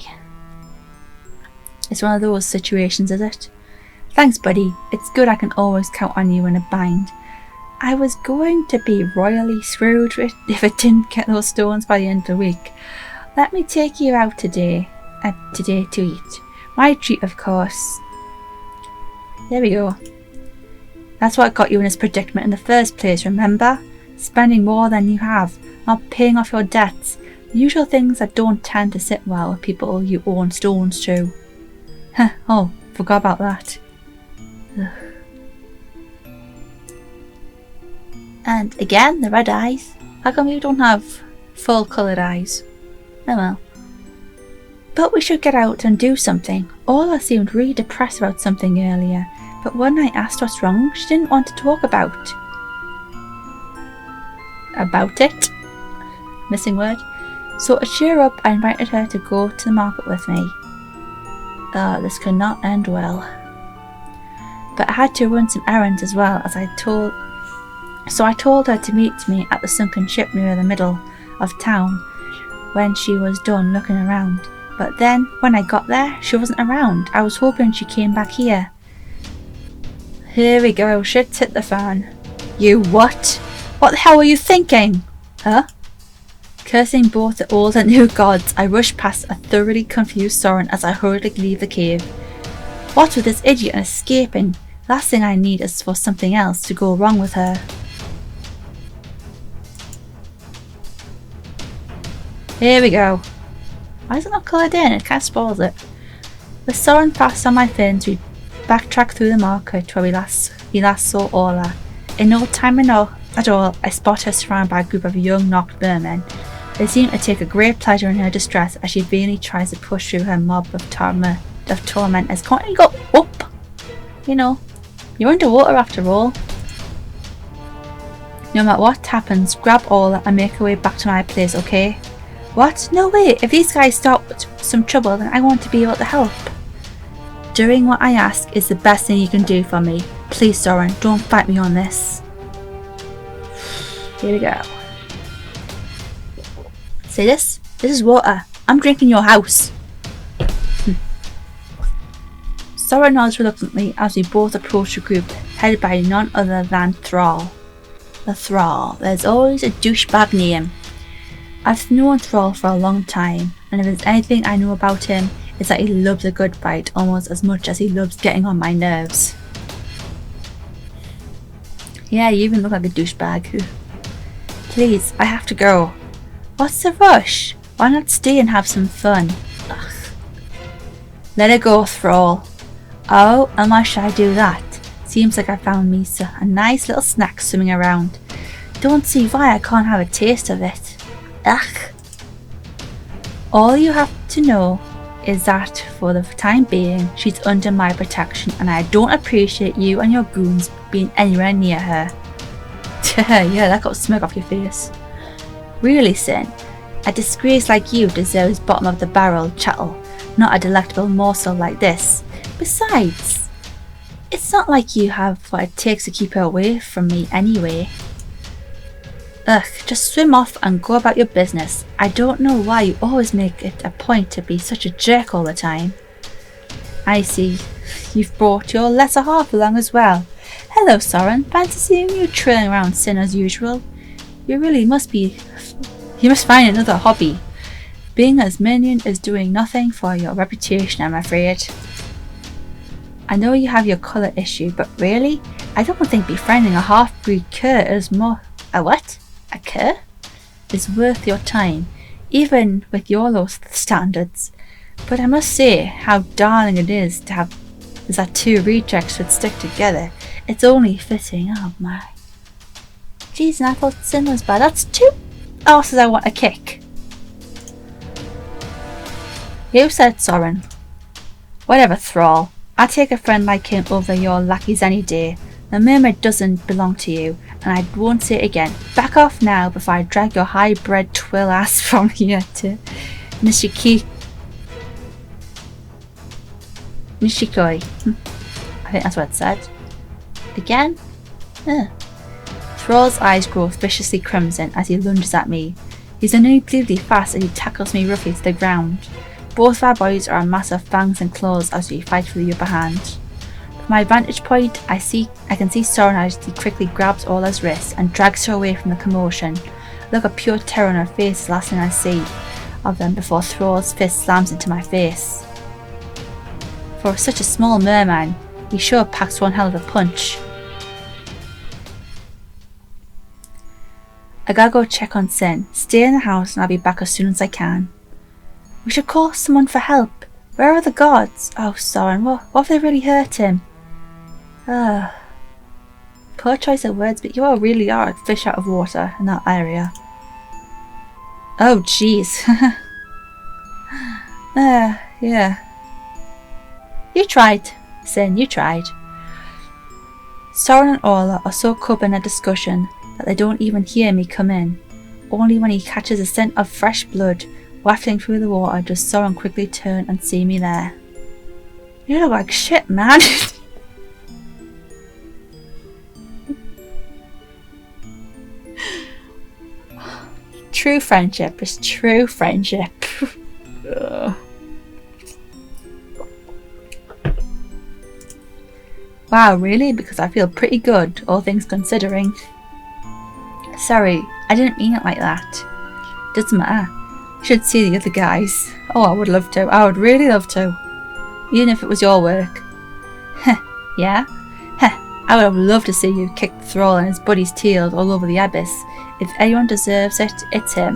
It's one of those situations, is it? Thanks, buddy. It's good I can always count on you in a bind. I was going to be royally screwed if it didn't get those stones by the end of the week. Let me take you out today to eat. My treat, of course. There we go. That's what got you in this predicament in the first place, remember? Spending more than you have, not paying off your debts. The usual things that don't tend to sit well with people you owe stones to. Oh, forgot about that. Ugh. And again, the red eyes. How come you don't have full coloured eyes? Oh well. But we should get out and do something. Ola seemed really depressed about something earlier, but when I asked what's wrong, she didn't want to talk about it? Missing word. So to cheer her up, I invited her to go to the market with me. This could not end well. But I had to run some errands as well, so I told her to meet me at the sunken ship near the middle of town when she was done looking around. But then, when I got there, she wasn't around. I was hoping she came back here. Here we go, shit's hit the fan. You what? What the hell were you thinking? Huh? Cursing both the old and new gods, I rushed past a thoroughly confused Soren as I hurriedly leave the cave. What with this idiot and escaping? Last thing I need is for something else to go wrong with her. Here we go. Why is it not coloured in? It kind of spoils it. With Soren fast on my fins, we backtracked through the market where we last saw Ola. In no time at all, I spot her surrounded by a group of young knocked mermen. They seem to take a great pleasure in her distress as she vainly tries to push through her mob of tormentors. Can't you go up? You know, you're underwater after all. No matter what happens, grab Ola and make her way back to my place, okay? What? No way! If these guys start some trouble, then I want to be able to help. Doing what I ask is the best thing you can do for me. Please, Soren, don't fight me on this. Here we go. See this? This is water. I'm drinking your house. Soren nods reluctantly as we both approach the group, headed by none other than Thrall. The Thrall. There's always a douchebag near him. I've known Thrall for a long time, and if there's anything I know about him, it's that he loves a good fight almost as much as he loves getting on my nerves. Yeah, you even look like a douchebag. Please, I have to go. What's the rush? Why not stay and have some fun? Ugh. Let it go, Thrall. Oh, and why should I do that? Seems like I found me a nice little snack swimming around. Don't see why I can't have a taste of it. Ugh. All you have to know is that for the time being, she's under my protection and I don't appreciate you and your goons being anywhere near her. Yeah, that got smoke off your face. Really, Sin? A disgrace like you deserves bottom of the barrel chattel, not a delectable morsel like this. Besides, it's not like you have what it takes to keep her away from me anyway. Ugh, just swim off and go about your business. I don't know why you always make it a point to be such a jerk all the time. I see. You've brought your lesser half along as well. Hello, Soren. Fancy seeing you trailing around Sin as usual. You must find another hobby. Being as minion is doing nothing for your reputation, I'm afraid. I know you have your colour issue, but really? I don't think befriending a half-breed cur is more... A what? A cur? Is worth your time, even with your low standards. But I must say how darling it is that two rejects should stick together. It's only fitting. Oh my. Jeez, and I thought Sin was bad. That's two asses I want to kick. You said, Soren. Whatever, Thrall. I'd take a friend like him over your lackeys any day. The mermaid doesn't belong to you, and I won't say it again. Back off now before I drag your high-bred twill ass from here to Nishikoi. I think that's what it said. Again? Ugh. Thrall's eyes grow viciously crimson as he lunges at me. He's unbelievably fast as he tackles me roughly to the ground. Both of our bodies are a mass of fangs and claws as we fight for the upper hand. From my vantage point, I can see Soren as he quickly grabs Orla's wrist and drags her away from the commotion. Look of pure terror on her face is the last thing I see of them before Thrall's fist slams into my face. For such a small merman, he sure packs one hell of a punch. I gotta go check on Sin. Stay in the house and I'll be back as soon as I can. We should call someone for help. Where are the gods? Oh, Soren, what if they really hurt him? Poor choice of words, but you all really are a fish out of water in that area. Oh, jeez. Yeah. You tried, Sin, you tried. Soren and Orla are so caught up in a discussion that they don't even hear me come in. Only when he catches a scent of fresh blood wafting through the water does Soren quickly turn and see me there. You look like shit, man. True friendship is true friendship. Wow, really? Because I feel pretty good, all things considering. Sorry, I didn't mean it like that. Doesn't matter. You should see the other guys. Oh, I would love to. I would really love to. Even if it was your work. Yeah? I would have loved to see you kick Thrall and his buddies' tails all over the abyss. If anyone deserves it, it's him.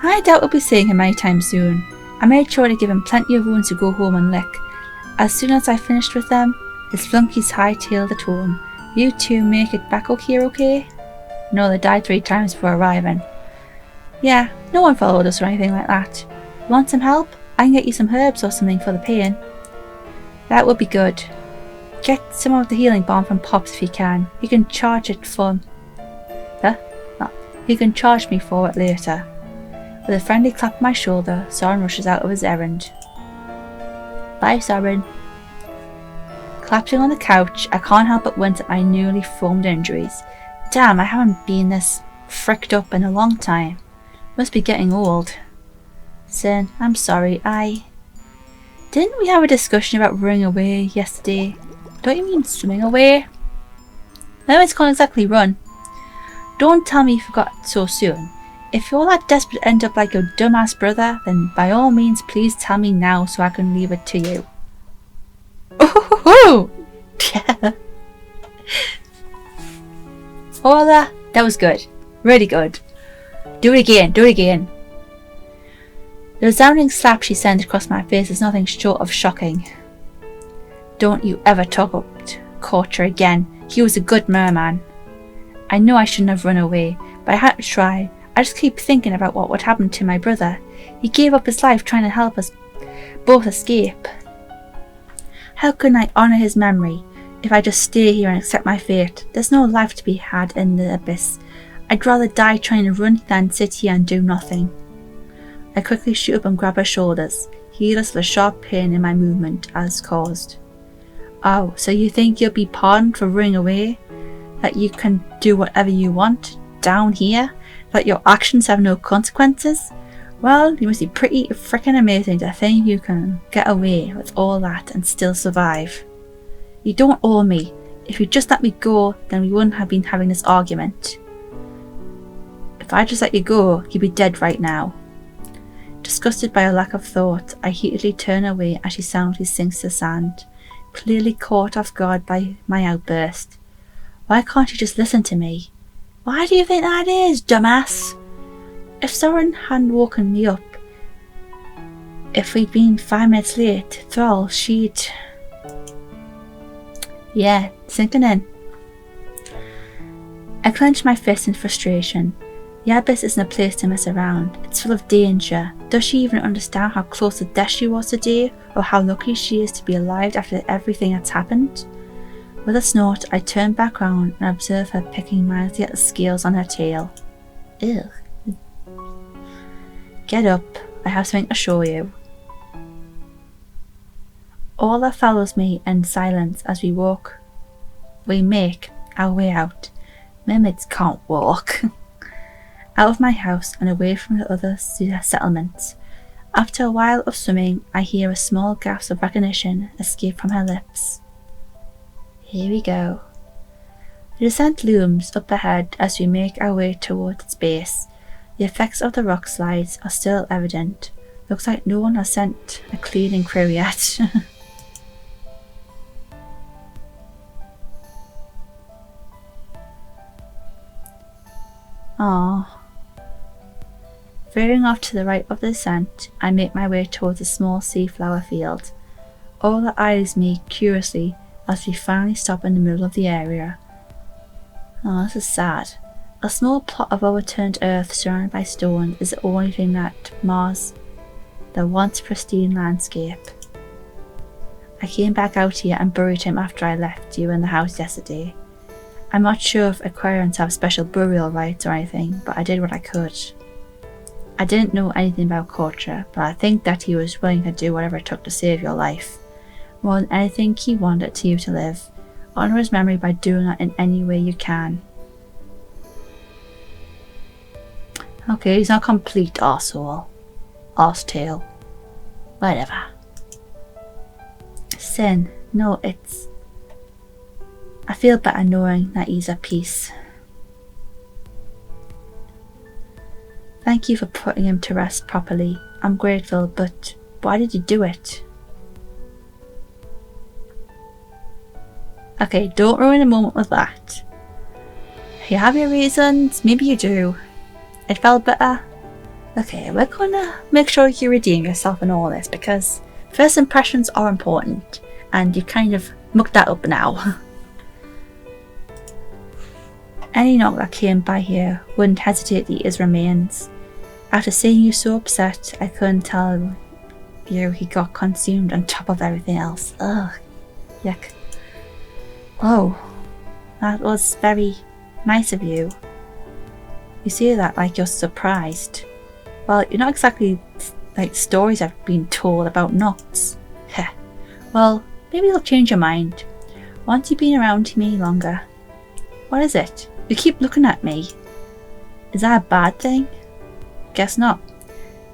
I doubt we'll be seeing him anytime soon. I made sure to give him plenty of wounds to go home and lick. As soon as I finished with them, his flunkies hightailed it home. You two make it back okay? No, they died 3 times before arriving. Yeah, no one followed us or anything like that. Want some help? I can get you some herbs or something for the pain. That would be good. Get some of the healing balm from Pops if you can. You can charge it for... You can charge me for it later. With a friendly clap on my shoulder, Soren rushes out of his errand. Bye, Soren. Collapsing on the couch, I can't help but wince at my newly formed injuries. Damn, I haven't been this fricked up in a long time. Must be getting old. Sin, I'm sorry, Didn't we have a discussion about running away yesterday? Don't you mean swimming away? No, it's can't exactly run. Don't tell me you forgot so soon. If you're that desperate to end up like your dumbass brother, then by all means please tell me now so I can leave it to you. Oh, yeah. Orla, that was good. Really good. Do it again. The resounding slap she sent across my face is nothing short of shocking. Don't you ever talk about Corcher again. He was a good merman. I know I shouldn't have run away, but I had to try. I just keep thinking about what would happen to my brother. He gave up his life trying to help us both escape. How can I honour his memory if I just stay here and accept my fate? There's no life to be had in the abyss. I'd rather die trying to run than sit here and do nothing. I quickly shoot up and grab her shoulders, heedless of the sharp pain in my movement as caused. Oh, so you think you'll be pardoned for running away? That you can do whatever you want down here? That your actions have no consequences? Well, you must be pretty frickin' amazing to think you can get away with all that and still survive. You don't owe me. If you just let me go, then we wouldn't have been having this argument. If I just let you go, you'd be dead right now. Disgusted by her lack of thought, I heatedly turn away as she soundly sinks to sand, clearly caught off guard by my outburst. Why can't you just listen to me? Why do you think that is, dumbass? If Soren hadn't woken me up, if we'd been 5 minutes late, Thrall, she'd... Yeah, sinking in. I clenched my fist in frustration. The abyss isn't a place to mess around. It's full of danger. Does she even understand how close to death she was today, or how lucky she is to be alive after everything that's happened? With a snort, I turn back round and observe her picking mildly at the scales on her tail. Ugh. Get up, I have something to show you. Orla follows me in silence as we walk We make our way out. Mermaids can't walk. Out of my house and away from the other settlements. After a while of swimming, I hear a small gasp of recognition escape from her lips. Here we go. The descent looms up ahead as we make our way towards its base. The effects of the rock slides are still evident. Looks like no one has sent a cleaning crew yet. Aww. Veering off to the right of the descent, I make my way towards a small sea-flower field. All that eyes me curiously as we finally stop in the middle of the area. Oh, this is sad. A small plot of overturned earth surrounded by stone is the only thing that mars the once pristine landscape. I came back out here and buried him after I left you in the house yesterday. I'm not sure if Aquarians have special burial rites or anything, but I did what I could. I didn't know anything about culture, but I think that he was willing to do whatever it took to save your life. More than anything, he wanted you to live. Honor his memory by doing that in any way you can. Okay, he's not a complete arsehole. Arsetail. Whatever. Sin. No, it's... I feel better knowing that he's at peace. Thank you for putting him to rest properly. I'm grateful, but why did you do it? Okay, don't ruin the moment with that. You have your reasons, maybe you do. It felt better. Okay, we're gonna make sure you redeem yourself in all this because first impressions are important and you kind of mucked that up now. Any knock that came by here wouldn't hesitate to eat his remains. After seeing you so upset, I couldn't tell you he got consumed on top of everything else. Ugh, yuck. Oh, that was very nice of you. You say that like you're surprised. Well, you're not exactly like stories I've been told about knocks. Heh. Well, maybe you'll change your mind once you've been around me longer. What is it? You keep looking at me. Is that a bad thing? Guess not.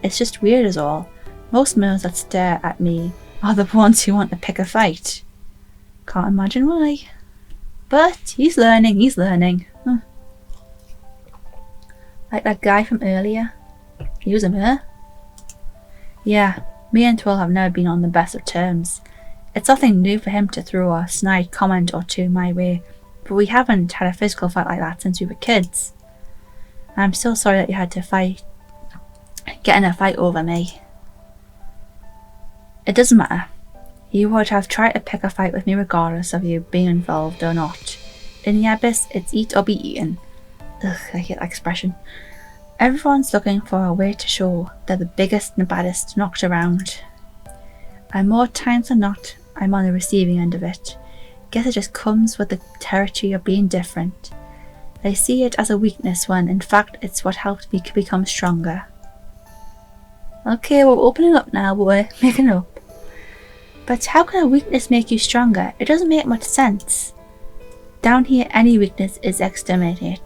It's just weird as all. Most males that stare at me are the ones who want to pick a fight. Can't imagine why. But he's learning, Huh. Like that guy from earlier. He was a mer? Yeah, me and Twill have never been on the best of terms. It's nothing new for him to throw a snide comment or two my way, but we haven't had a physical fight like that since we were kids. I'm so sorry that you had to get in a fight over me. It doesn't matter. You would have tried to pick a fight with me regardless of you being involved or not. In the abyss, it's eat or be eaten. Ugh, I hate that expression. Everyone's looking for a way to show they're the biggest and baddest knocked around. And more times than not, I'm on the receiving end of it. Guess it just comes with the territory of being different. They see it as a weakness when in fact it's what helped me become stronger. Okay, we're opening up now, we're making up. But how can a weakness make you stronger? It doesn't make much sense. Down here, any weakness is exterminated.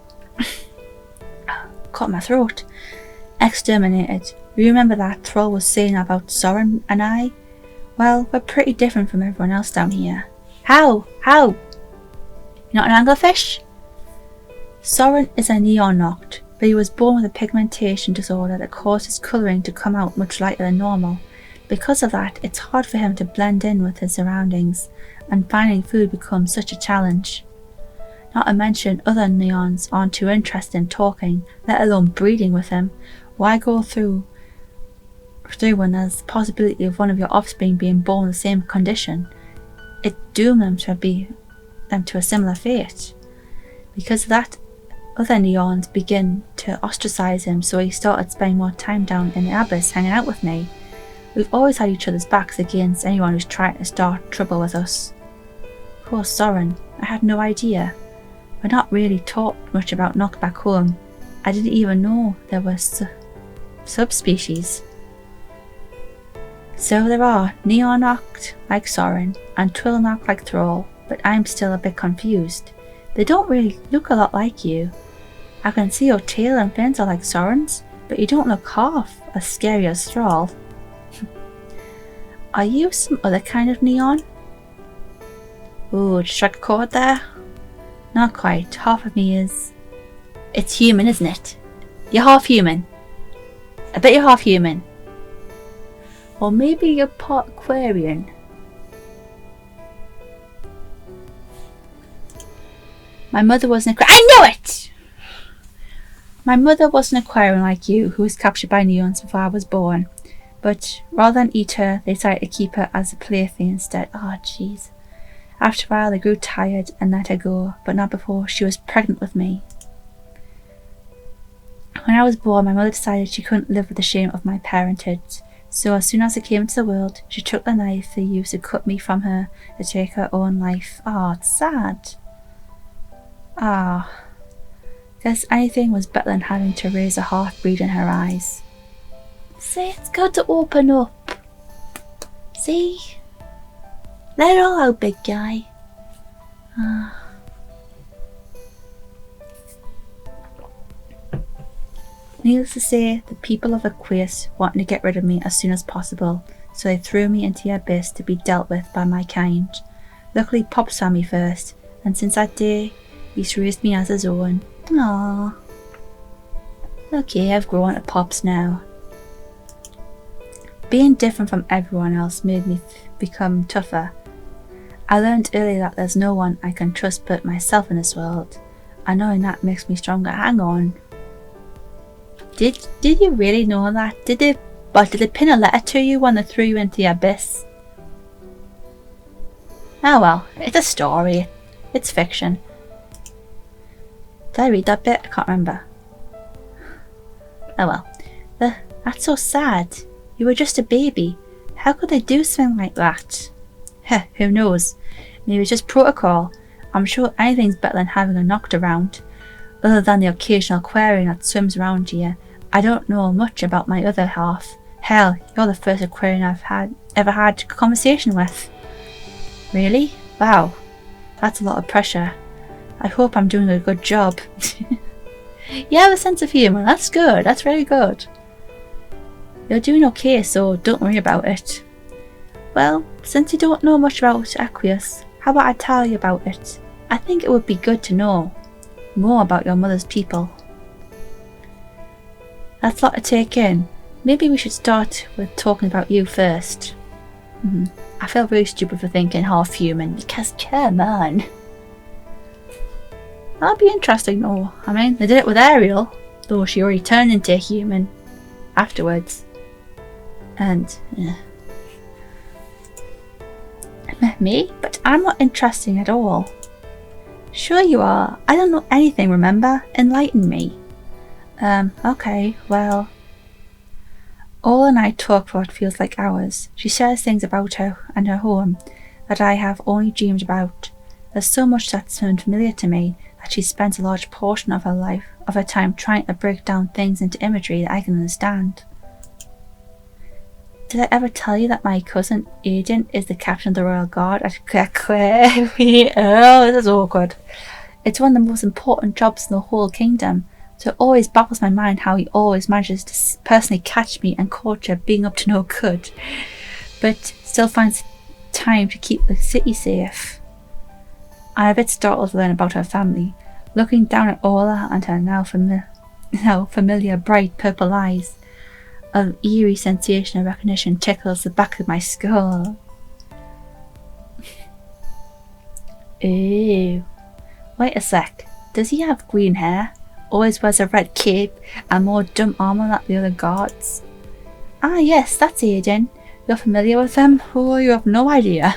Caught my throat. Exterminated. You remember that Thrall was saying about Soren and I? Well, we're pretty different from everyone else down here. How? How? You're not an anglerfish? Soren is a neon-noct, but he was born with a pigmentation disorder that caused his colouring to come out much lighter than normal. Because of that, it's hard for him to blend in with his surroundings, and finding food becomes such a challenge. Not to mention, other neons aren't too interested in talking, let alone breeding with him. Why go through when there's the possibility of one of your offspring being born with the same condition? It doomed them to a similar fate. Because of that, other neons begin to ostracize him, so he started spending more time down in the abyss hanging out with me. We've always had each other's backs against anyone who's trying to start trouble with us. Poor Soren, I had no idea. We're not really taught much about Noct back home. I didn't even know there were subspecies. So there are Neon Noct like Soren and Twill Noct like Thrall, but I'm still a bit confused. They don't really look a lot like you. I can see your tail and fins are like Soren's, but you don't look half as scary as Thrall. Are you some other kind of neon? Ooh, did you strike a chord there? Not quite. Half of me is... It's human, isn't it? You're half human. I bet you're half human. Or maybe you're part Aquarian. My mother was an Aquarian. I knew it! My mother was an Aquarian like you, who was captured by neons before I was born. But rather than eat her, they decided to keep her as a plaything instead. Oh, jeez. After a while, they grew tired and let her go, but not before she was pregnant with me. When I was born, my mother decided she couldn't live with the shame of my parentage. So as soon as I came into the world, she took the knife they used to cut me from her to take her own life. Oh, it's sad. Ah. Guess anything was better than having to raise a heartbeat in her eyes. See, it's got to open up. See? Let it all out, big guy. Needless to say, the people of Aquarius wanted to get rid of me as soon as possible, so they threw me into the abyss to be dealt with by my kind. Luckily, Pops found me first, and since that day, he's raised me as his own. Aww. Okay, I've grown to Pops now. Being different from everyone else made me become tougher. I learned early that there's no one I can trust but myself in this world, and knowing that makes me stronger. Hang on. Did you really know that? Did they pin a letter to you when they threw you into the abyss? Oh well, it's a story. It's fiction. Did I read that bit? I can't remember. Oh well. That's so sad. You were just a baby. How could they do something like that? Heh, who knows? Maybe it's just protocol. I'm sure anything's better than having a knocked around. Other than the occasional Aquarian that swims around here, I don't know much about my other half. Hell, you're the first Aquarian I've ever had a conversation with. Really? Wow. That's a lot of pressure. I hope I'm doing a good job. You have a sense of humour. That's good. That's very good. You're doing okay, so don't worry about it. Well, since you don't know much about Aquarius, how about I tell you about it? I think it would be good to know more about your mother's people. That's a lot to take in. Maybe we should start with talking about you first. I feel very stupid for thinking half human, because come on. That'd be interesting though. I mean, they did it with Ariel, though she already turned into a human afterwards. And me? But I'm not interesting at all. Sure you are. I don't know anything, remember? Enlighten me. Okay, well... All and I talk for what feels like hours. She shares things about her and her home that I have only dreamed about. There's so much that's unfamiliar to me that she spends a large portion of her time trying to break down things into imagery that I can understand. Did I ever tell you that my cousin Aiden is the captain of the Royal Guard at Aquarius? Oh, this is awkward. It's one of the most important jobs in the whole kingdom, so it always baffles my mind how he always manages to personally catch me and torture being up to no good, but still finds time to keep the city safe. I'm a bit startled to learn about her family, looking down at Orla and her now familiar bright purple eyes. An eerie sensation of recognition tickles the back of my skull. Ew. Wait a sec. Does he have green hair? Always wears a red cape and more dumb armour than the other guards. Ah yes, that's Aiden. You're familiar with him? Oh, you have no idea.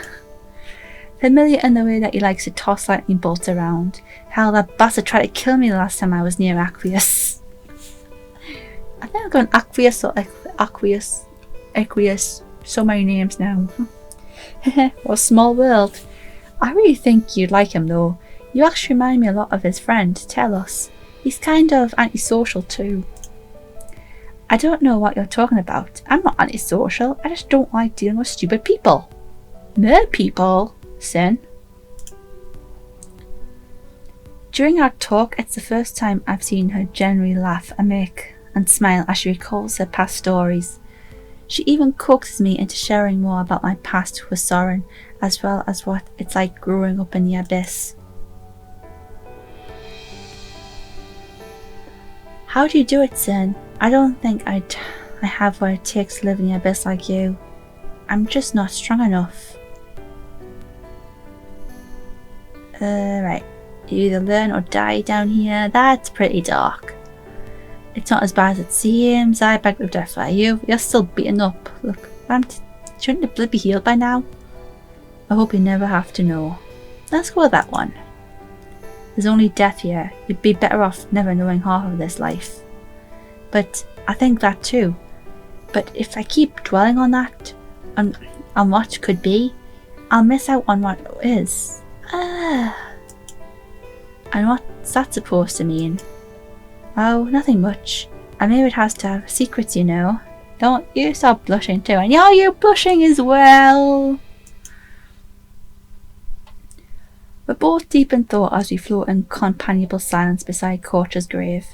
Familiar in the way that he likes to toss lightning bolts around. Hell, that bastard tried to kill me the last time I was near Aquarius. I think I've gone Aquarius or Aquarius. So many names now. What a small world. I really think you'd like him though. You actually remind me a lot of his friend, Telos. He's kind of antisocial too. I don't know what you're talking about. I'm not antisocial. I just don't like dealing with stupid people. Mer-people? Sin? During our talk, it's the first time I've seen her genuinely laugh and smile as she recalls her past stories. She even coaxes me into sharing more about my past with Soren, as well as what it's like growing up in the abyss. How do you do it, Sin? I don't think I have what it takes to live in the abyss like you. I'm just not strong enough. Right. You either learn or die down here. That's pretty dark. It's not as bad as it seems. I beg to differ. You're still beaten up. Look, shouldn't the blood be healed by now? I hope you never have to know. Let's go with that one. There's only death here. You'd be better off never knowing half of this life. But I think that too. But if I keep dwelling on that, on what could be, I'll miss out on what is. And what's that supposed to mean? Oh, nothing much. I mean, it has to have secrets, you know. Don't you stop blushing too. And you're blushing as well. We're both deep in thought as we float in companionable silence beside Korcha's grave.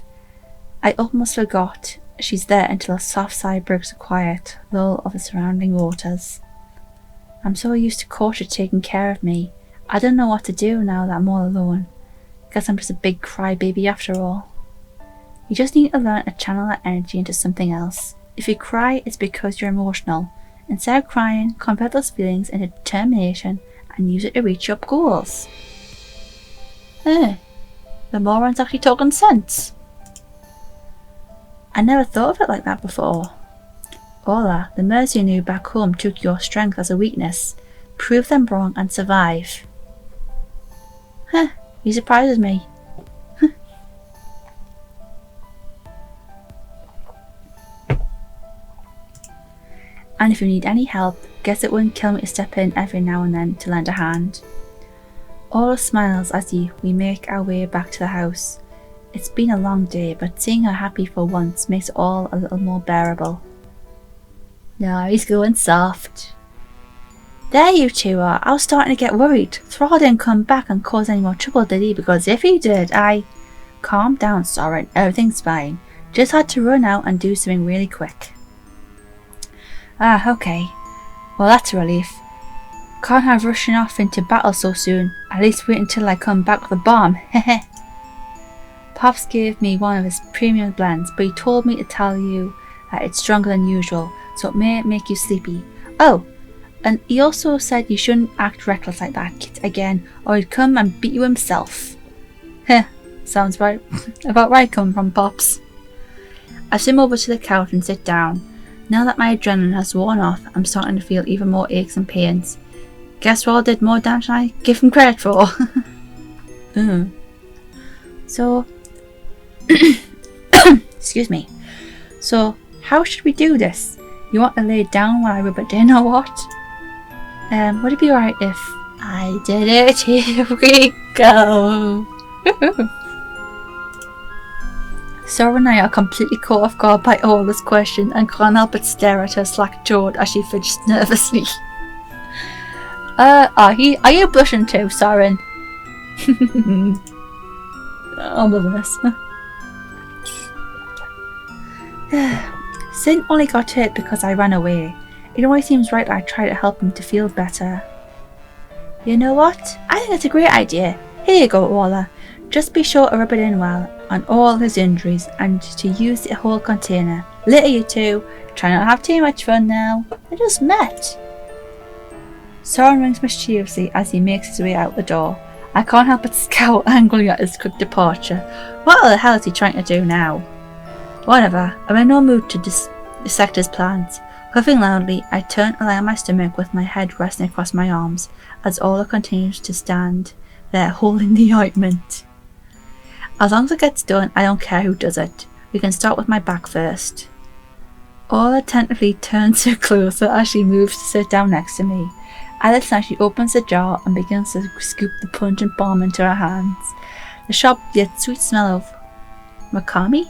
I almost forgot she's there until a soft sigh breaks the quiet lull of the surrounding waters. I'm so used to Korcha taking care of me. I don't know what to do now that I'm all alone. Guess I'm just a big crybaby after all. You just need to learn to channel that energy into something else. If you cry, it's because you're emotional. Instead of crying, convert those feelings into determination and use it to reach your goals. The moron's actually talking sense. I never thought of it like that before. Ola, the Mercy you knew back home took your strength as a weakness, prove them wrong and survive. He surprises me. And if you need any help, guess it wouldn't kill me to step in every now and then to lend a hand. Ola smiles as we make our way back to the house. It's been a long day, but seeing her happy for once makes it all a little more bearable. No, he's going soft. There you two are. I was starting to get worried. Thrall didn't come back and cause any more trouble, did he? Because if he did, Calm down, Soren. Everything's fine. Just had to run out and do something really quick. Okay. Well, that's a relief. Can't have rushing off into battle so soon. At least wait until I come back with a bomb. Heh. Pops gave me one of his premium blends, but he told me to tell you that it's stronger than usual, so it may make you sleepy. Oh, and he also said you shouldn't act reckless like that, kid, again, or he'd come and beat you himself. Heh, sounds right. About right coming from Pops. I swim over to the couch and sit down. Now that my adrenaline has worn off, I'm starting to feel even more aches and pains. Guess Raw did more damage than I give him credit for. So, excuse me. So, how should we do this? You want to lay down while I rub it in or what? Would it be alright if I did it? Here we go. Sora and I are completely caught off guard by all this question and can't help but stare at her slack-jawed as she fidgets nervously. Are you blushing too, Soren? Oh, goodness. Sin only got hurt because I ran away. It always seems right that I try to help him to feel better. You know what? I think that's a great idea. Here you go, Ola. Just be sure to rub it in well on all his injuries and to use the whole container. Later, you two. Try not to have too much fun now. I just met. Soren rings mischievously as he makes his way out the door. I can't help but scowl angrily at his quick departure. What the hell is he trying to do now? Whatever, I'm in no mood to dissect his plans. Huffing loudly, I turn and lie on my stomach with my head resting across my arms, as Ola continues to stand there holding the ointment. As long as it gets done, I don't care who does it. We can start with my back first. Ola attentively turns her closer as she moves to sit down next to me. At this time, she opens the jar and begins to scoop the pungent balm into her hands. The sharp yet sweet smell of wakame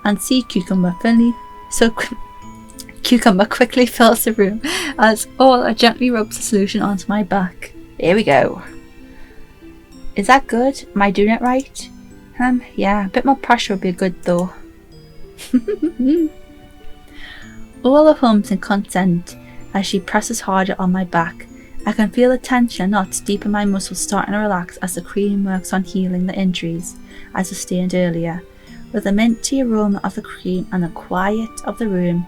and sea cucumber quickly fills the room as Ola gently rubs the solution onto my back. Here we go. Is that good? Am I doing it right? Yeah, a bit more pressure would be good though. All hums and consent as she presses harder on my back. I can feel the tension and knots deep in my muscles starting to relax as the cream works on healing the injuries I sustained earlier. With the minty aroma of the cream and the quiet of the room,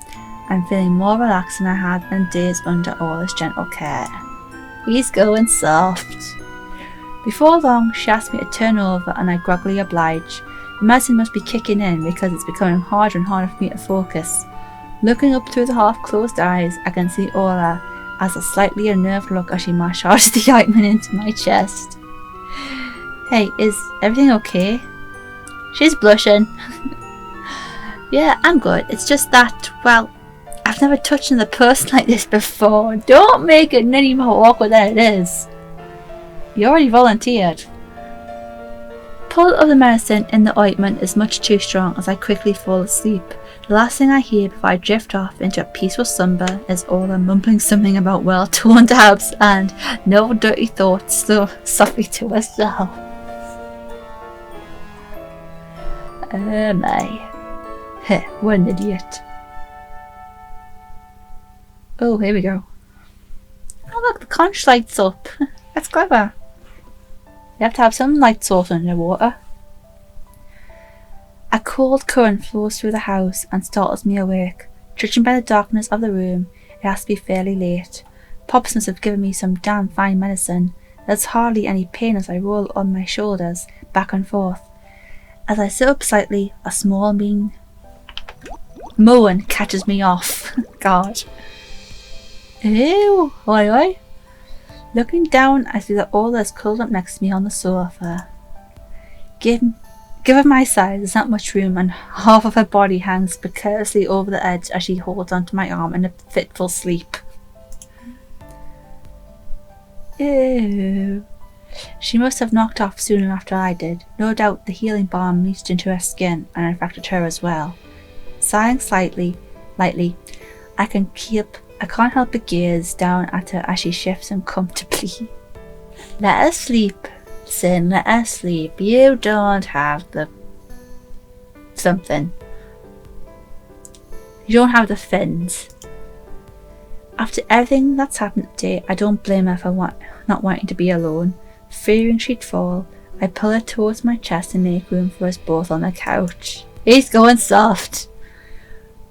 I'm feeling more relaxed than I had in days under all this gentle care. He's going soft. Before long, she asked me to turn over and I groggily oblige. The medicine must be kicking in because it's becoming harder and harder for me to focus. Looking up through the half-closed eyes, I can see Ola as a slightly unnerved look as she massages the ointment into my chest. Hey, is everything okay? She's blushing. Yeah, I'm good. It's just that, well, I've never touched another person like this before. Don't make it any more awkward than it is. You already volunteered. Pull of the medicine in the ointment is much too strong as I quickly fall asleep. The last thing I hear before I drift off into a peaceful slumber is Ola mumbling something about well-toned abs and no dirty thoughts so softly to herself. Oh my. Heh, what an idiot. Oh, here we go. Oh look, the conch lights up. That's clever. You have to have some light source under water. A cold current flows through the house and startles me awake. Judging by the darkness of the room, it has to be fairly late. Pops must have given me some damn fine medicine. There's hardly any pain as I roll on my shoulders, back and forth. As I sit up slightly, a small mean moan catches me off. God. Ew, oi oi. Looking down, I see that Ola is curled up next to me on the sofa. Given my size, there's not much room and half of her body hangs precariously over the edge as she holds onto my arm in a fitful sleep. Ew. She must have knocked off sooner after I did. No doubt the healing balm reached into her skin and infected her as well. Sighing lightly, I can't help but gaze down at her as she shifts uncomfortably. Let her sleep, Sin, let her sleep. You don't have the something. You don't have the fins. After everything that's happened today, I don't blame her for not wanting to be alone. Fearing she'd fall, I pull her towards my chest and make room for us both on the couch. He's going soft.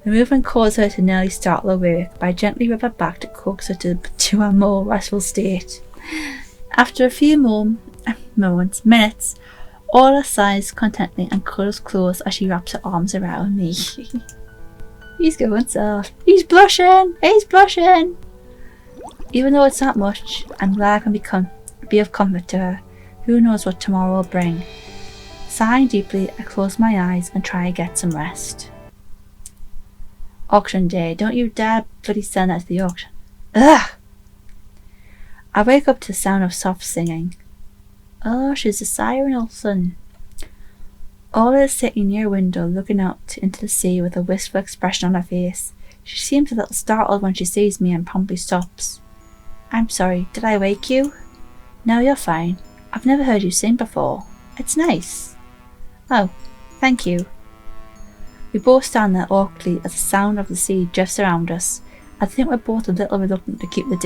The movement caused her to nearly startle awake, but I gently rub her back to coax her to a more restful state. After a few minutes, Ola sighs contentedly and cuddles close as she wraps her arms around me. He's going soft. He's blushing! He's blushing! Even though it's not much, I'm glad I can be of comfort to her. Who knows what tomorrow will bring. Sighing deeply, I close my eyes and try to get some rest. Auction day. Don't you dare bloody send that to the auction. Ugh! I wake up to the sound of soft singing. Oh, she's a siren, Olsen. Ola is sitting near a window looking out into the sea with a wistful expression on her face. She seems a little startled when she sees me and promptly stops. I'm sorry, did I wake you? No, you're fine. I've never heard you sing before. It's nice. Oh, thank you. We both stand there awkwardly as the sound of the sea drifts around us. I think we're both a little reluctant to begin the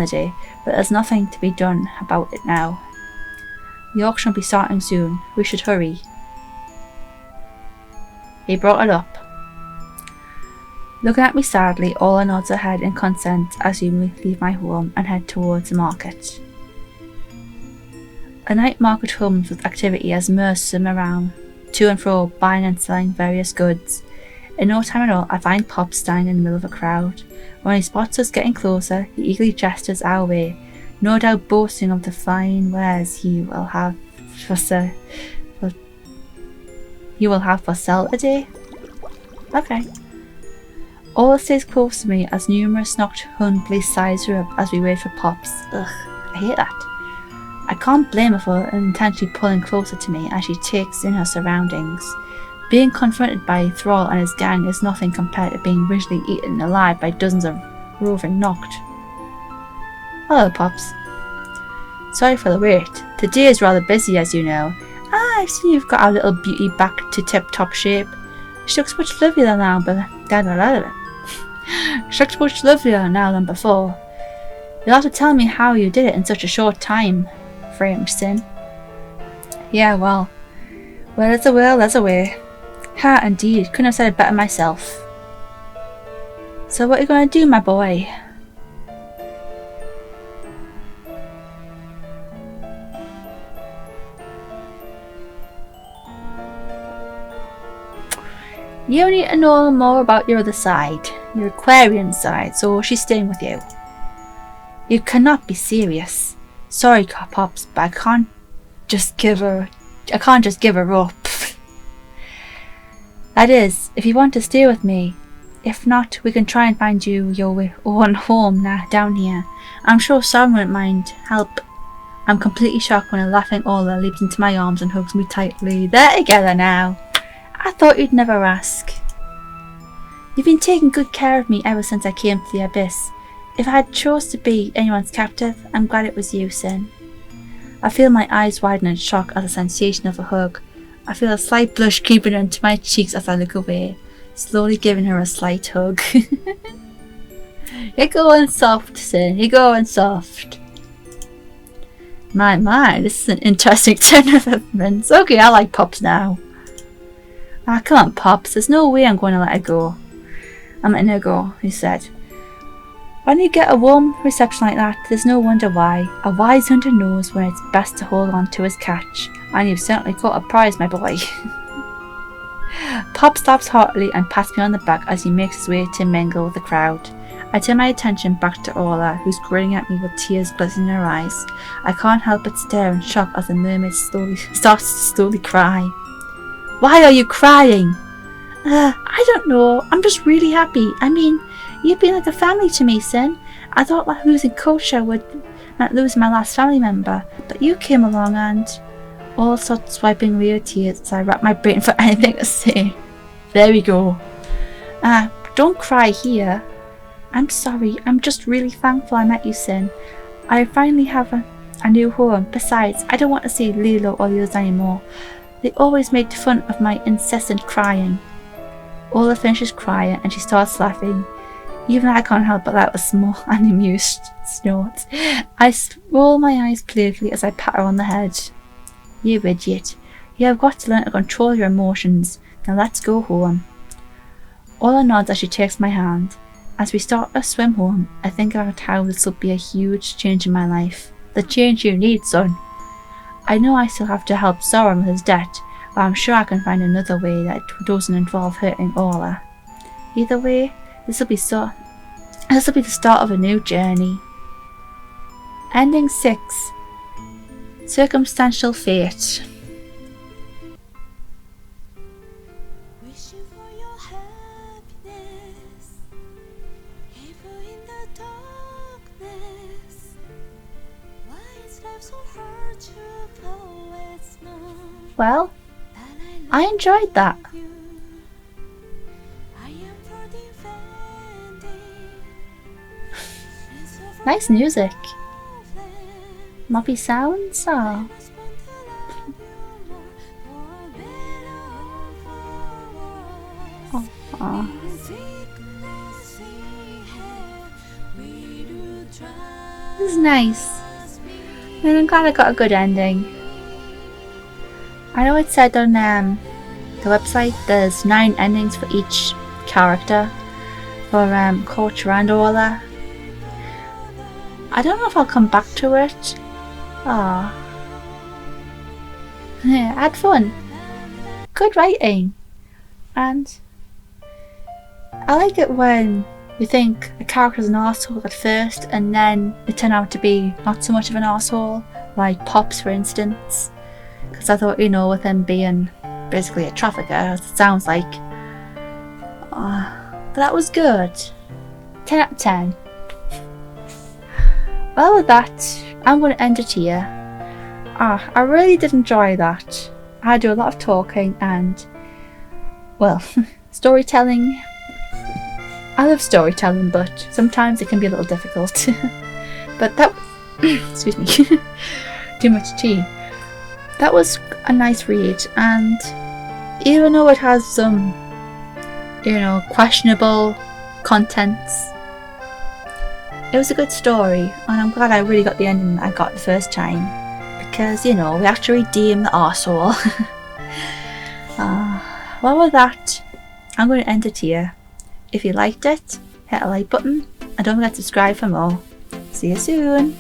day, but there's nothing to be done about it now. The auction will be starting soon. We should hurry. He brought it up. Looking at me sadly, Ola nods her head in consent as we leave my home and head towards the market. A night market hums with activity as Merce swim around, to and fro, buying and selling various goods. In no time at all, I find Pop standing in the middle of a crowd. When he spots us getting closer, he eagerly gestures our way, no doubt boasting of the fine wares he will have for sale today. Okay. Ola stays close to me as numerous nocturnally size her up as we wait for Pops. Ugh, I hate that. I can't blame her for intentionally pulling closer to me as she takes in her surroundings. Being confronted by Thrall and his gang is nothing compared to being visually eaten alive by dozens of roving Noct. Hello, Pops. Sorry for the wait. The day is rather busy, as you know. Ah, I've seen you've got our little beauty back to tip-top shape. She looks much lovelier now, she looks much lovelier now than before. You'll have to tell me how you did it in such a short time, framed Sin. Yeah, well, there's a will, there's a way. Ha, indeed, couldn't have said it better myself. So what are you going to do, my boy? You need to know more about your other side, your Aquarian side, so she's staying with you. You cannot be serious. Sorry, Pops, but I can't just give her up. That is, if you want to stay with me. If not, we can try and find you your own home down here. I'm sure Sam won't mind help. I'm completely shocked when a laughing Ola leaps into my arms and hugs me tightly. They're together now. I thought you'd never ask. You've been taking good care of me ever since I came to the Abyss. If I had chose to be anyone's captive, I'm glad it was you, Sin. I feel my eyes widen in shock at the sensation of a hug. I feel a slight blush creeping into my cheeks as I look away, slowly giving her a slight hug. You're going soft, Sin. You're going soft. My, this is an interesting turn of events. Okay, I like Pops now. Ah, come on, Pops. There's no way I'm going to let her go. I'm letting her go, he said. When you get a warm reception like that, there's no wonder why. A wise hunter knows when it's best to hold on to his catch. And you've certainly caught a prize, my boy. Pops laughs heartily and pats me on the back as he makes his way to mingle with the crowd. I turn my attention back to Orla, who's grinning at me with tears glistening in her eyes. I can't help but stare in shock as the mermaid starts to slowly cry. Why are you crying? I don't know. I'm just really happy. I mean, you've been like a family to me, Sin. I thought that losing Kosha would meant losing my last family member, but you came along and... All starts wiping away her tears as I wrap my brain for anything to say. There we go. Don't cry here. I'm sorry. I'm just really thankful I met you, Sin. I finally have a new home. Besides, I don't want to see Lilo or the others anymore. They always made fun of my incessant crying. Ola finishes crying and she starts laughing. Even I can't help but laugh a small and amused snort. I roll my eyes playfully as I pat her on the head. You idiot. You have got to learn to control your emotions. Now let's go home. Ola nods as she takes my hand. As we start our swim home, I think about how this will be a huge change in my life. The change you need, son. I know I still have to help Zoran with his debt, but I'm sure I can find another way that doesn't involve hurting Orla. Either way, this will be the start of a new journey. Ending 6. Circumstantial Fate. Well, I enjoyed that. Nice music. Moppy sounds. Oh. Oh. This is nice. And I'm glad I got a good ending. I know it said on the website there's 9 endings for each character for Culture and Orla. I don't know if I'll come back to it. Ah, yeah, I had fun. Good writing, and I like it when you think a character's an arsehole at first and then they turn out to be not so much of an arsehole, like Pops for instance. Because I thought, with him being basically a trafficker, as it sounds like. But that was good. 10 out of 10. Well, with that, I'm going to end it here. I really did enjoy that. I do a lot of talking and, well, storytelling. I love storytelling, but sometimes it can be a little difficult. But that, excuse me. too much tea. That was a nice read, and even though it has some, questionable contents, it was a good story, and I'm glad I really got the ending I got the first time, because, we have to redeem the arsehole. Well, with that, I'm going to end it here. If you liked it, hit a like button, and don't forget to subscribe for more. See you soon!